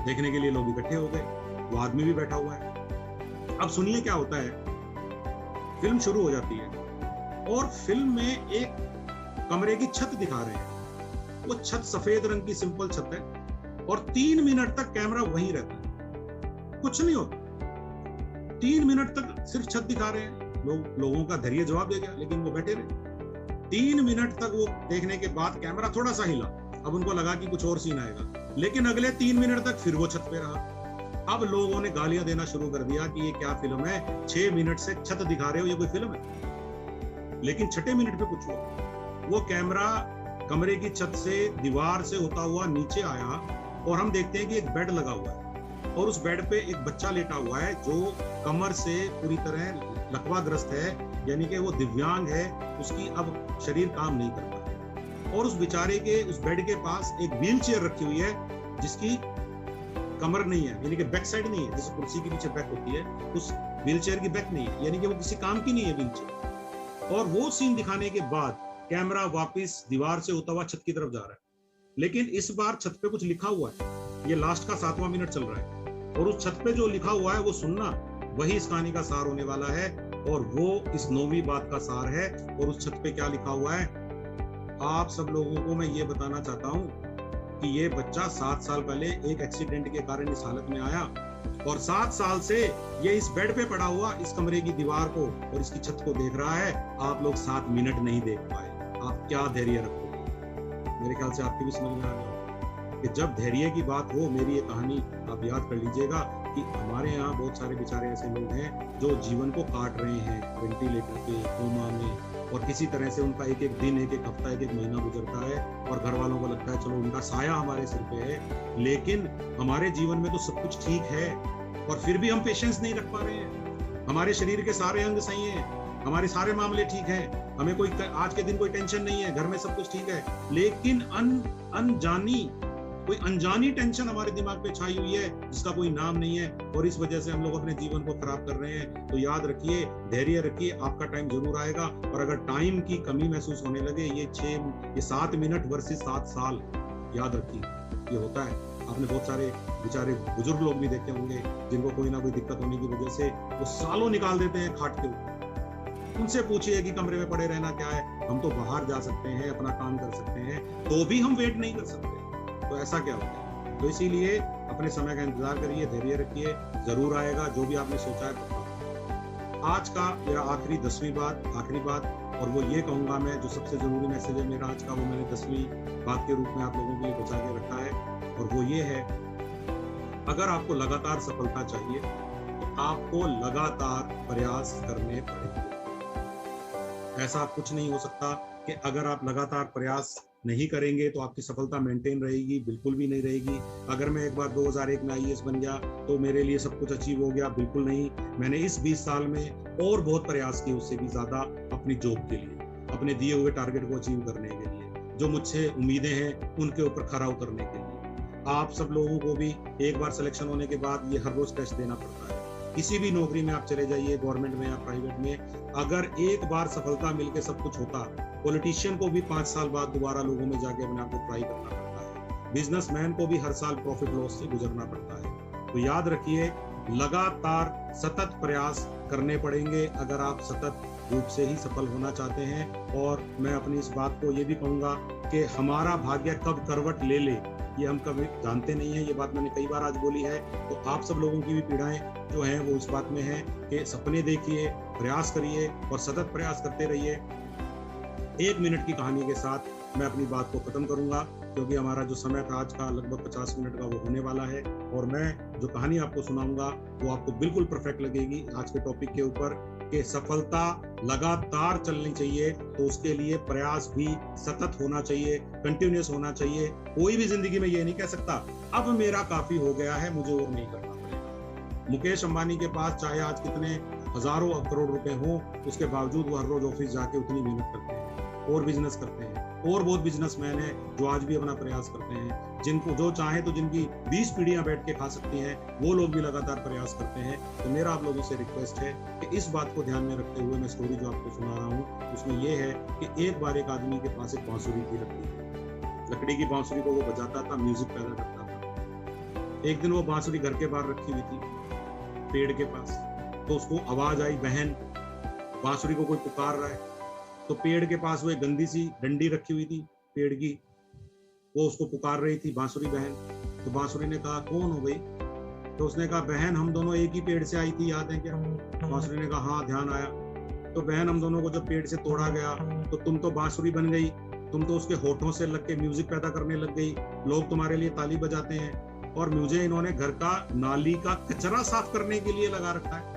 देखने के लिए लोग इकट्ठे हो गए, वो आदमी भी बैठा हुआ है। अब सुनिए क्या होता है, फिल्म शुरू हो जाती है और फिल्म में एक कमरे की छत दिखा रहे हैं। वो छत सफेद रंग की सिंपल छत है, और 3 मिनट तक कैमरा वहीं रहता है, कुछ नहीं होता। 3 मिनट तक सिर्फ छत दिखा रहे हैं। लोगों का धैर्य जवाब दे गया, लेकिन वो बैठे रहे। 3 मिनट तक वो देखने के बाद कैमरा थोड़ा सा हिला, अब उनको लगा कि कुछ और सीन आएगा, लेकिन अगले 3 मिनट तक फिर वो छत पे रहा। अब लोगों ने गालियां देना शुरू कर दिया कि ये क्या फिल्म है, 6 मिनट से छत दिखा रहे हो, ये कोई फिल्म है? लेकिन 6 मिनट पे कुछ हुआ। वो कैमरा कमरे की छत से दीवार से होता हुआ नीचे आया, और हम देखते हैं कि एक बेड लगा हुआ है, और उस बेड पे एक बच्चा लेटा हुआ है जो कमर से पूरी तरह लकवाग्रस्त है, यानी कि वो दिव्यांग है, उसकी अब शरीर काम नहीं करता। और उस बेचारे के, उस बेड के पास एक व्हील चेयर रखी हुई है जिसकी कमर नहीं है, यानी कि बैक साइड नहीं है, जैसे कुर्सी के पीछे बैक होती है, उस व्हील चेयर की बैक नहीं है, यानी कि वो किसी काम की नहीं है व्हील चेयर। और वो सीन दिखाने के बाद कैमरा वापस दीवार से होता हुआ छत की तरफ जा रहा है, लेकिन इस बार छत पे कुछ लिखा हुआ है। ये लास्ट का 7वां मिनट चल रहा है, और उस छत पे जो लिखा हुआ है वो सुनना, वही इस कहानी का सार होने वाला है, और वो इस 9वीं बात का सार है। और उस छत पे क्या लिखा हुआ है, आप सब लोगों को मैं ये बताना चाहता हूँ कि ये बच्चा 7 साल पहले एक एक्सीडेंट के कारण इस हालत में आया, और 7 साल से ये इस बेड पे पड़ा हुआ इस कमरे की दीवार को और इसकी छत को देख रहा है। आप लोग 7 मिनट नहीं देख पाए, आप क्या धैर्य रखोगे? मेरे ख्याल से आपकी भी समझ में आ गया कि जब धैर्य की बात हो, मेरी ये कहानी आप याद कर लीजिएगा कि हमारे यहाँ बहुत सारे बेचारे ऐसे लोग हैं जो जीवन को काट रहे हैं वेंटिलेटर पे, कोमा में, और किसी तरह से उनका एक एक दिन, एक एक हफ्ता, एक एक महीना गुजरता है, और घर वालों को लगता है चलो उनका साया हमारे सिर पे है। लेकिन हमारे जीवन में तो सब कुछ ठीक है, और फिर भी हम पेशेंस नहीं रख पा रहे हैं। हमारे शरीर के सारे अंग सही हैं, हमारे सारे मामले ठीक हैं, हमें कोई आज के दिन कोई टेंशन नहीं है, घर में सब कुछ ठीक है, लेकिन कोई अनजानी टेंशन हमारे दिमाग पे छाई हुई है जिसका कोई नाम नहीं है, और इस वजह से हम लोग अपने जीवन को खराब कर रहे हैं। तो याद रखिए, धैर्य रखिए, आपका टाइम जरूर आएगा। और अगर टाइम की कमी महसूस होने लगे, ये 7 मिनट वर्सेस 7 साल, याद रखिए ये होता है। आपने बहुत सारे बेचारे बुजुर्ग लोग भी देखे होंगे जिनको कोई ना कोई दिक्कत होने की वजह से वो सालों निकाल देते हैं खाट के ऊपर। उनसे पूछिए कि कमरे में पड़े रहना क्या है, हम तो बाहर जा सकते हैं, अपना काम कर सकते हैं, तो भी हम वेट नहीं कर सकते। तो ऐसा क्या होता है? तो इसीलिए अपने समय का इंतजार करिए, धैर्य रखिए, जरूर आएगा जो भी आपने सोचा है। आज का मेरा आखिरी 10वीं बात, और वो ये कहूंगा मैं, जो सबसे जरूरी मैसेज है मेरा आज का, वो मैंने 10वीं बात के रूप में आप लोगों के लिए बचा के रखा है, और वो ये है, अगर आपको लगातार सफलता चाहिए तो आपको लगातार प्रयास करने पड़ेंगे। ऐसा कुछ नहीं हो सकता कि अगर आप लगातार प्रयास नहीं करेंगे तो आपकी सफलता मेंटेन रहेगी, बिल्कुल भी नहीं रहेगी। अगर मैं एक बार 2001 में IAS बन गया तो मेरे लिए सब कुछ अचीव हो गया, बिल्कुल नहीं। मैंने इस 20 साल में और बहुत प्रयास किए, उससे भी ज्यादा, अपनी जॉब के लिए, अपने दिए हुए टारगेट को अचीव करने के लिए, जो मुझसे उम्मीदें हैं उनके ऊपर खरा उतरने के लिए। आप सब लोगों को भी एक बार सिलेक्शन होने के बाद ये हर रोज टेस्ट देना पड़ता है। किसी भी नौकरी में आप चले जाइए, गवर्नमेंट में या प्राइवेट में, अगर एक बार सफलता मिलके सब कुछ होता, पॉलिटिशियन को भी 5 साल बाद दोबारा लोगों में जाके अपने आप को ट्राई करना पड़ता है, बिजनेसमैन को भी हर साल प्रॉफिट लॉस से गुजरना पड़ता है। तो याद रखिए, लगातार सतत प्रयास करने पड़ेंगे अगर आप सतत रूप से ही सफल होना चाहते हैं। और मैं अपनी इस बात को ये भी कहूंगा कि हमारा भाग्य कब करवट ले ले ये हम कभी जानते नहीं है। ये बात मैंने कई बार आज बोली है। तो आप सब लोगों की भी पीड़ाएं जो हैं वो इस बात में है कि सपने देखिए, प्रयास करिए और सतत प्रयास करते रहिए। 1 मिनट की कहानी के साथ मैं अपनी बात को खत्म करूंगा, क्योंकि हमारा जो समय था आज का लगभग 50 मिनट का वो होने वाला है, और मैं जो कहानी आपको सुनाऊंगा वो आपको बिल्कुल परफेक्ट लगेगी आज के टॉपिक के ऊपर, कि सफलता लगातार चलनी चाहिए तो उसके लिए प्रयास भी सतत होना चाहिए, कंटिन्यूअस होना चाहिए। कोई भी जिंदगी में ये नहीं कह सकता अब मेरा काफी हो गया है, मुझे और नहीं करना पड़ेगा। मुकेश अंबानी के पास चाहे आज कितने हजारों करोड़ रुपए हो, उसके बावजूद वो हर रोज ऑफिस जाके उतनी मेहनत करते हैं और बिजनेस करते हैं। और बहुत बिजनेसमैन हैं जो आज भी अपना प्रयास करते हैं, जिनको जो चाहे तो जिनकी 20 पीढ़ियां बैठ के खा सकती हैं, वो लोग भी लगातार प्रयास करते हैं। तो मेरा आप लोगों से रिक्वेस्ट है कि इस बात को ध्यान में रखते हुए मैं स्टोरी जो आपको सुना रहा हूँ उसमें ये है कि एक बार एक आदमी के पास एक बांसुरी थी, लकड़ी की बांसुरी को वो बजाता था, म्यूजिक पैदा करता था। एक दिन वो बांसुरी घर के बाहर रखी हुई थी पेड़ के पास, तो उसको आवाज आई, बहन बांसुरी को कोई पुकार रहा है। तो पेड़ के पास वो एक गंदी सी डंडी रखी हुई थी पेड़ की, वो उसको पुकार रही थी, बांसुरी बहन। तो बांसुरी ने कहा, कौन हो गई? तो उसने कहा, बहन हम दोनों एक ही पेड़ से आई थी, याद है क्या? बांसुरी ने कहा, हाँ ध्यान आया। तो बहन हम दोनों को जब पेड़ से तोड़ा गया तो तुम तो बांसुरी बन गई, तुम तो उसके होठों से लग के म्यूजिक पैदा करने लग गई, लोग तुम्हारे लिए ताली बजाते हैं, और मुझे इन्होंने घर का नाली का कचरा साफ करने के लिए लगा रखा है।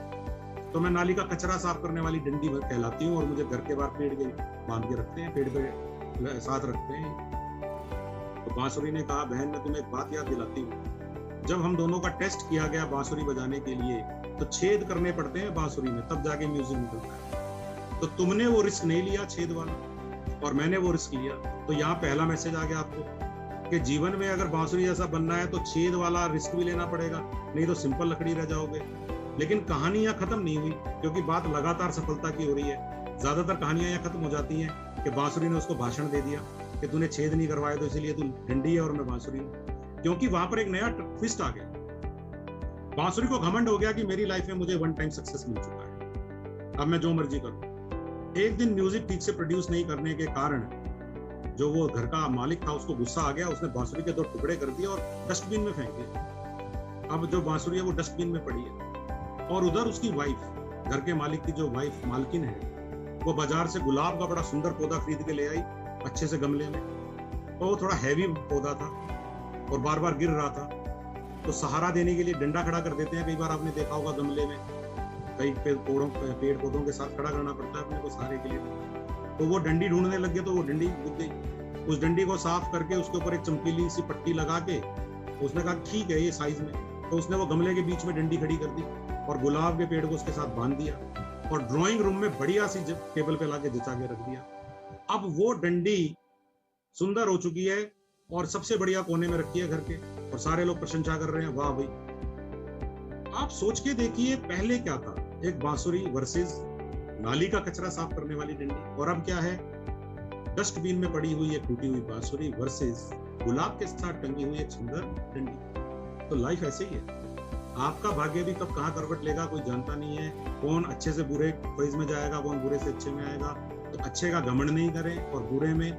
तो मैं नाली का कचरा साफ करने वाली डंडी कहलाती हूँ, और मुझे घर के बाहर पेड़ के बांध के रखते हैं, पेड़ पे साथ रखते हैं। तो बांसुरी ने कहा, बहन मैं तुम्हें एक बात याद दिलाती हूँ, जब हम दोनों का टेस्ट किया गया बांसुरी बजाने के लिए तो छेद करने पड़ते हैं बांसुरी में, तब जाके म्यूजिक निकलता है। तो तुमने वो रिस्क नहीं लिया छेद वाला, और मैंने वो रिस्क लिया। तो यहाँ पहला मैसेज आ गया आपको कि जीवन में अगर बांसुरी जैसा बनना है तो छेद वाला रिस्क भी लेना पड़ेगा, नहीं तो सिंपल लकड़ी रह जाओगे। लेकिन कहानी यहाँ खत्म नहीं हुई, क्योंकि बात लगातार सफलता की हो रही है। ज्यादातर कहानियां यहाँ खत्म हो जाती हैं कि बांसुरी ने उसको भाषण दे दिया कि तूने छेद नहीं करवाया तो इसलिए तू डंडी है और मैं बांसुरी हूँ, क्योंकि वहां पर एक नया ट्विस्ट आ गया। बांसुरी को घमंड हो गया कि मेरी लाइफ में मुझे 1 टाइम सक्सेस मिल चुका है, अब मैं जो मर्जी करूँ। एक दिन म्यूजिक ठीक से प्रोड्यूस नहीं करने के कारण जो वो घर का मालिक था उसको गुस्सा आ गया, उसने बांसुरी के 2 टुकड़े कर दिए और डस्टबिन में फेंक दिए। अब जो बांसुरी है वो डस्टबिन में पड़ी है, और उधर उसकी वाइफ, घर के मालिक की जो वाइफ मालकिन है, वो बाजार से गुलाब का बड़ा सुंदर पौधा खरीद के ले आई, अच्छे से गमले में, और वो थोड़ा हैवी पौधा था और बार बार गिर रहा था। तो सहारा देने के लिए डंडा खड़ा कर देते हैं, कई बार आपने देखा होगा गमले में कई पेड़ पौधों के साथ खड़ा करना पड़ता है अपने को सहारे के लिए। तो वो डंडी ढूंढने लग गए तो वो डंडी गिर गई। उस डंडी को साफ करके उसके ऊपर एक चमकीली सी पट्टी लगा के उसने कहा ठीक है ये साइज में, तो उसने वो गमले के बीच में डंडी खड़ी कर दी और गुलाब के पेड़ को उसके साथ बांध दिया। और ड्राइंग रूम में बढ़िया सी टेबल पे लाके जचा के रख दिया। अब वो डंडी सुंदर हो चुकी है और सबसे बढ़िया कोने में रखी है घर के, और सारे लोग प्रशंसा कर रहे हैं, वाह भाई। आप सोच के देखिए पहले क्या था, एक बांसुरी वर्सेस नाली का कचरा साफ करने वाली डंडी, और अब क्या है, डस्टबिन में पड़ी हुई एक टूटी हुई बांसुरी वर्सेस गुलाब के साथ टंगी हुई एक सुंदर डंडी। तो लाइफ ऐसे ही है। आपका भाग्य भी कब कहाँ करवट लेगा कोई जानता नहीं है। कौन अच्छे से बुरे फेज में जाएगा, कौन बुरे से अच्छे में आएगा। तो अच्छे का घमंड नहीं करें और बुरे में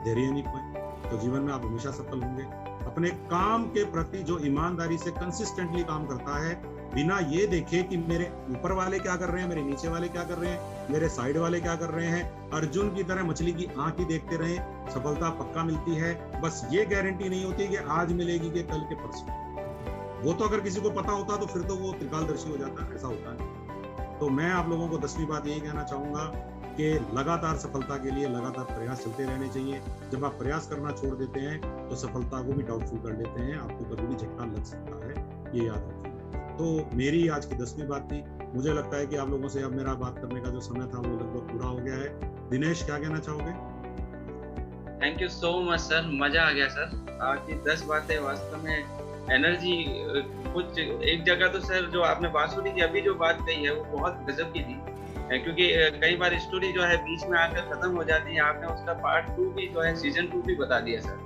धैर्य नहीं खोएं, तो जीवन में आप हमेशा सफल होंगे। अपने काम के प्रति जो ईमानदारी से कंसिस्टेंटली काम करता है, बिना ये देखे कि मेरे ऊपर वाले क्या कर रहे हैं, मेरे नीचे वाले क्या कर रहे हैं, मेरे साइड वाले क्या कर रहे हैं, अर्जुन की तरह मछली की आंख ही देखते रहे, सफलता पक्का मिलती है। बस ये गारंटी नहीं होती कि आज मिलेगी कि कल के परसों। वो तो अगर किसी को पता होता तो फिर तो वो त्रिकालदर्शी हो जाता, ऐसा होता है। तो मैं आप लोगों को 10वीं बात यही कहना चाहूंगा कि लगातार सफलता के लिए लगातार प्रयास चलते रहने चाहिए। जब आप प्रयास करना छोड़ देते हैं तो सफलता को भी डाउटफुल कर लेते हैं, आपको कभी भी झटका लग सकता है, ये याद रखिए। तो मेरी आज की 10वीं बात थी। मुझे लगता है कि आप लोगों से अब मेरा बात करने का जो समय था वो लगभग पूरा हो गया है। दिनेश, क्या कहना चाहोगे? Thank you so much sir, मजा आ गया सर। आपकी 10 बातें वास्तव में एनर्जी कुछ एक जगह तो सर जो आपने बांसुरी की अभी जो बात कही है वो बहुत गजब की थी, क्योंकि कई बार स्टोरी जो है बीच में आकर खत्म हो जाती है। आपने उसका पार्ट 2 भी जो है सीजन 2 भी बता दिया सर।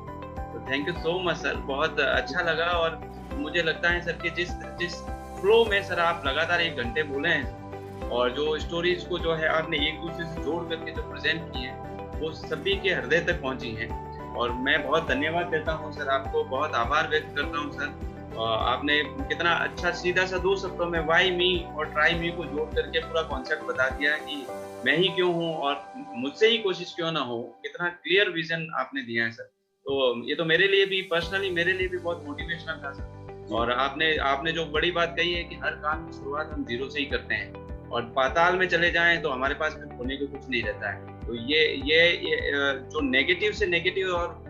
तो thank you so much sir, बहुत अच्छा लगा। और मुझे लगता है सर कि जिस फ्लो में सर आप लगातार 1 घंटे बोले हैं और जो स्टोरीज को जो है आपने एक दूसरे से जोड़ करके जो प्रेजेंट किए हैं वो सभी के हृदय तक पहुंची हैं। और मैं बहुत धन्यवाद देता हूं सर, आपको बहुत आभार व्यक्त करता हूं सर। आपने कितना अच्छा सीधा सा 2 शब्दों में वाई मी और ट्राई मी को जोड़ करके पूरा कॉन्सेप्ट बता दिया कि मैं ही क्यों हूं और मुझसे ही कोशिश क्यों ना हो। कितना क्लियर विजन आपने दिया है सर। तो ये तो मेरे लिए भी पर्सनली मेरे लिए भी बहुत मोटिवेशनल था सर। और आपने जो बड़ी बात कही है कि हर काम की शुरुआत हम 0 से ही करते हैं, और पाताल में चले जाएं तो हमारे पास फिर खोने को कुछ नहीं रहता है। तो ये जो नेगेटिव से नेगेटिव और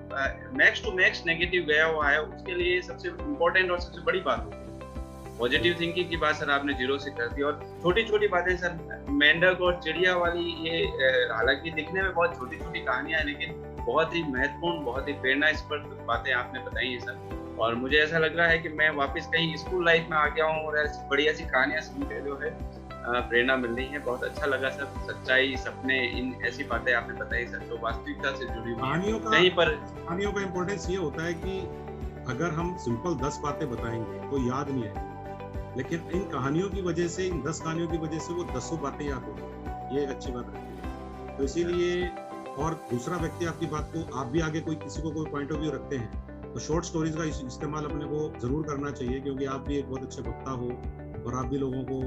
मैक्स टू मैक्स नेगेटिव गया हुआ है, उसके लिए सबसे इम्पोर्टेंट और सबसे बड़ी बात होती है पॉजिटिव थिंकिंग की बात सर आपने 0 से कर दी। और छोटी छोटी बातें सर, मेंढक और चिड़िया वाली, ये हालांकि दिखने में बहुत छोटी छोटी कहानियां हैं लेकिन बहुत ही महत्वपूर्ण, बहुत ही प्रेरणास्पद बातें आपने बताई है सर। और मुझे ऐसा लग रहा है कि मैं वापस कहीं स्कूल लाइफ में आ गया हूँ और ऐसी बढ़िया सी कहानियां सुन के जो है प्रेरणा मिल रही है। बहुत अच्छा लगा सर। सच्चाई, सपने, इन ऐसी बातें आपने बताई सर जो वास्तविकता से जुड़ी हुई है। कहानियों का इम्पोर्टेंस ये होता है कि अगर हम सिंपल 10 बातें बताएंगे तो याद नहीं आएगी, लेकिन इन कहानियों की वजह से, इन 10 कहानियों की वजह से वो 10 बातें याद होगी। ये एक अच्छी बात है। तो इसीलिए, और दूसरा व्यक्ति आपकी बात को, आप भी आगे कोई किसी को कोई पॉइंट ऑफ व्यू रखते हैं तो शॉर्ट स्टोरीज का इस्तेमाल अपने को जरूर करना चाहिए, क्योंकि आप भी एक बहुत अच्छे वक्ता हो और आप भी लोगों को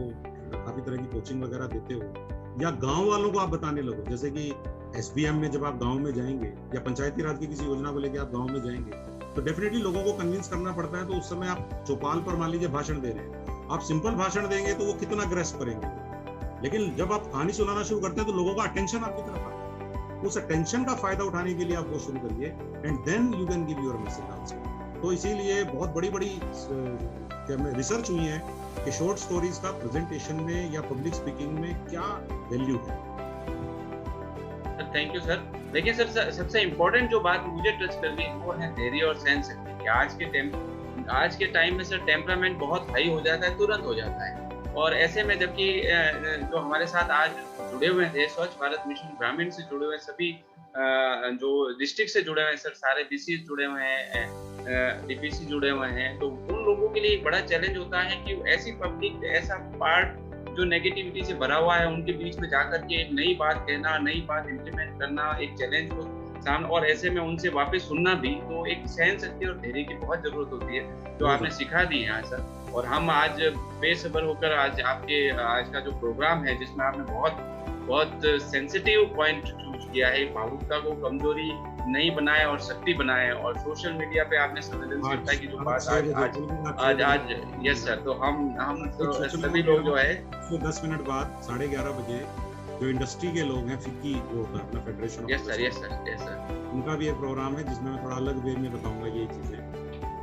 काफी तरह की कोचिंग वगैरह देते हो, या गांव वालों को आप बताने लगो। जैसे कि SBM में जब आप गांव में जाएंगे या पंचायती राज की किसी योजना को लेकर आप गांव में जाएंगे तो डेफिनेटली लोगों को कन्विंस करना पड़ता है। तो उस समय आप चौपाल पर मान लीजिए भाषण दे रहे हैं, आप सिंपल भाषण देंगे तो वो कितना ग्रेस्प करेंगे, लेकिन जब आप कहानी सुनाना शुरू करते हैं तो लोगों का अटेंशन आपकी तरफ आता है। उस अटेंशन का फायदा उठाने के लिए आप वो शुरू करिए, and then you can give your message also. तो इसीलिए बहुत बड़ी रिसर्च हुई है कि शॉर्ट स्टोरीज का प्रेजेंटेशन में या पब्लिक स्पीकिंग में क्या वैल्यू है। Thank you sir. देखिए सर, सबसे इम्पोर्टेंट जो बात मुझे टच कर गई वो है धैर्य और सेंस। आज के टाइम में सर टेम्परामेंट बहुत हाई हो जाता है, तुरंत हो जाता है। और ऐसे में जबकि जो हमारे साथ आज जुड़े हुए थे स्वच्छ भारत मिशन ग्रामीण से जुड़े हुए सभी जो डिस्ट्रिक्ट से जुड़े हुए हैं सर, सारे DCs जुड़े हुए हैं, DPC जुड़े हुए हैं, तो उन लोगों के लिए एक बड़ा चैलेंज होता है कि ऐसी पब्लिक, ऐसा पार्ट जो नेगेटिविटी से भरा हुआ है उनके बीच में जाकर के एक नई बात कहना, नई बात इम्प्लीमेंट करना, एक चैलेंज को सामने, और ऐसे में उनसे वापस सुनना भी, तो एक सहन शक्ति और धैर्य की बहुत जरूरत होती है जो आपने सिखा दी है आज सर। और हम आज बेसब्र होकर आज का जो प्रोग्राम है जिसमें आपने बहुत सेंसिटिव पॉइंट चूज किया है, भावुकता को कमजोरी नहीं बनाया और शक्ति बनाया, और सोशल मीडिया पे आपने संवेदनशीलता की जो बात आज यस सर। तो हम तो सभी लोग जो है 10 मिनट बाद 11:30 बजे जो इंडस्ट्री के लोग हैं, फिक्की जो होता है अपना फेडरेशन, यस सर, उनका भी एक प्रोग्राम है जिसमें मैं थोड़ा अलग वे में बताऊंगा ये चीजें,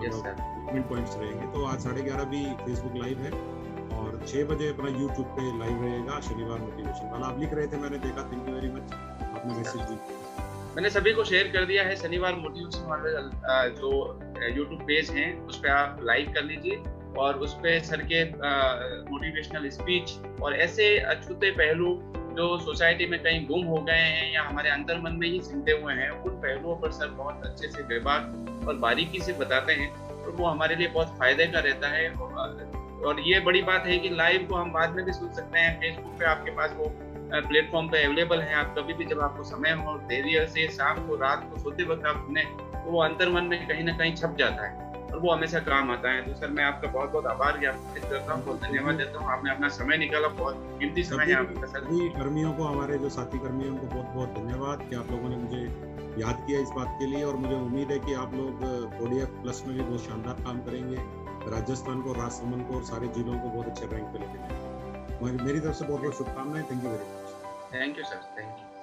यस सर, पॉइंट्स रहेंगे। तो आज 11:30 भी फेसबुक लाइव है और 6 बजे अपना यूट्यूब पे लाइव रहेगा शनिवार मोटिवेशन वाला। आप लिख रहे थे, मैंने देखा, थैंक यू वेरी मच, आपने मैसेज भी किया। मैंने सभी को शेयर कर दिया है। शनिवार मोटिवेशन वाले जो यूट्यूब पेज हैं उस पर आप लाइक कर लीजिए और उस पर सर के मोटिवेशनल स्पीच और ऐसे अछूते पहलू जो सोसाइटी में कहीं गुम हो गए हैं या हमारे अंतर मन में ही सिमटे हुए हैं, उन पहलुओं पर सर बहुत अच्छे से बेबाक और बारीकी से बताते हैं और वो हमारे लिए बहुत फायदे का रहता है। और ये बड़ी बात है कि लाइव को हम बाद में भी सुन सकते हैं। फेसबुक पे आपके पास वो प्लेटफॉर्म पे अवेलेबल है। आप कभी भी जब आपको समय हो, देरी से शाम को, रात को सोते वक्त आप सुने तो वो अंतर मन में कहीं ना कहीं छप जाता है और वो हमेशा काम आता है। तो सर मैं आपका बहुत बहुत आभार ज्ञापित करता हूँ, बहुत धन्यवाद देता हूँ। आपने अपना समय निकाला, बहुत कीमती समय है आपका सर। सभी कर्मियों को, हमारे जो साथी कर्मियों को बहुत बहुत धन्यवाद कि आप लोगों ने मुझे याद किया इस बात के लिए। और मुझे उम्मीद है कि आप लोग ODF प्लस में भी बहुत शानदार काम करेंगे, राजस्थान को, राजसमंद को और सारे जिलों को बहुत अच्छे रैंक पे लेके जाएंगे। मेरी तरफ से बहुत बहुत शुभकामनाएं। Thank you very much. Thank you sir, thank you.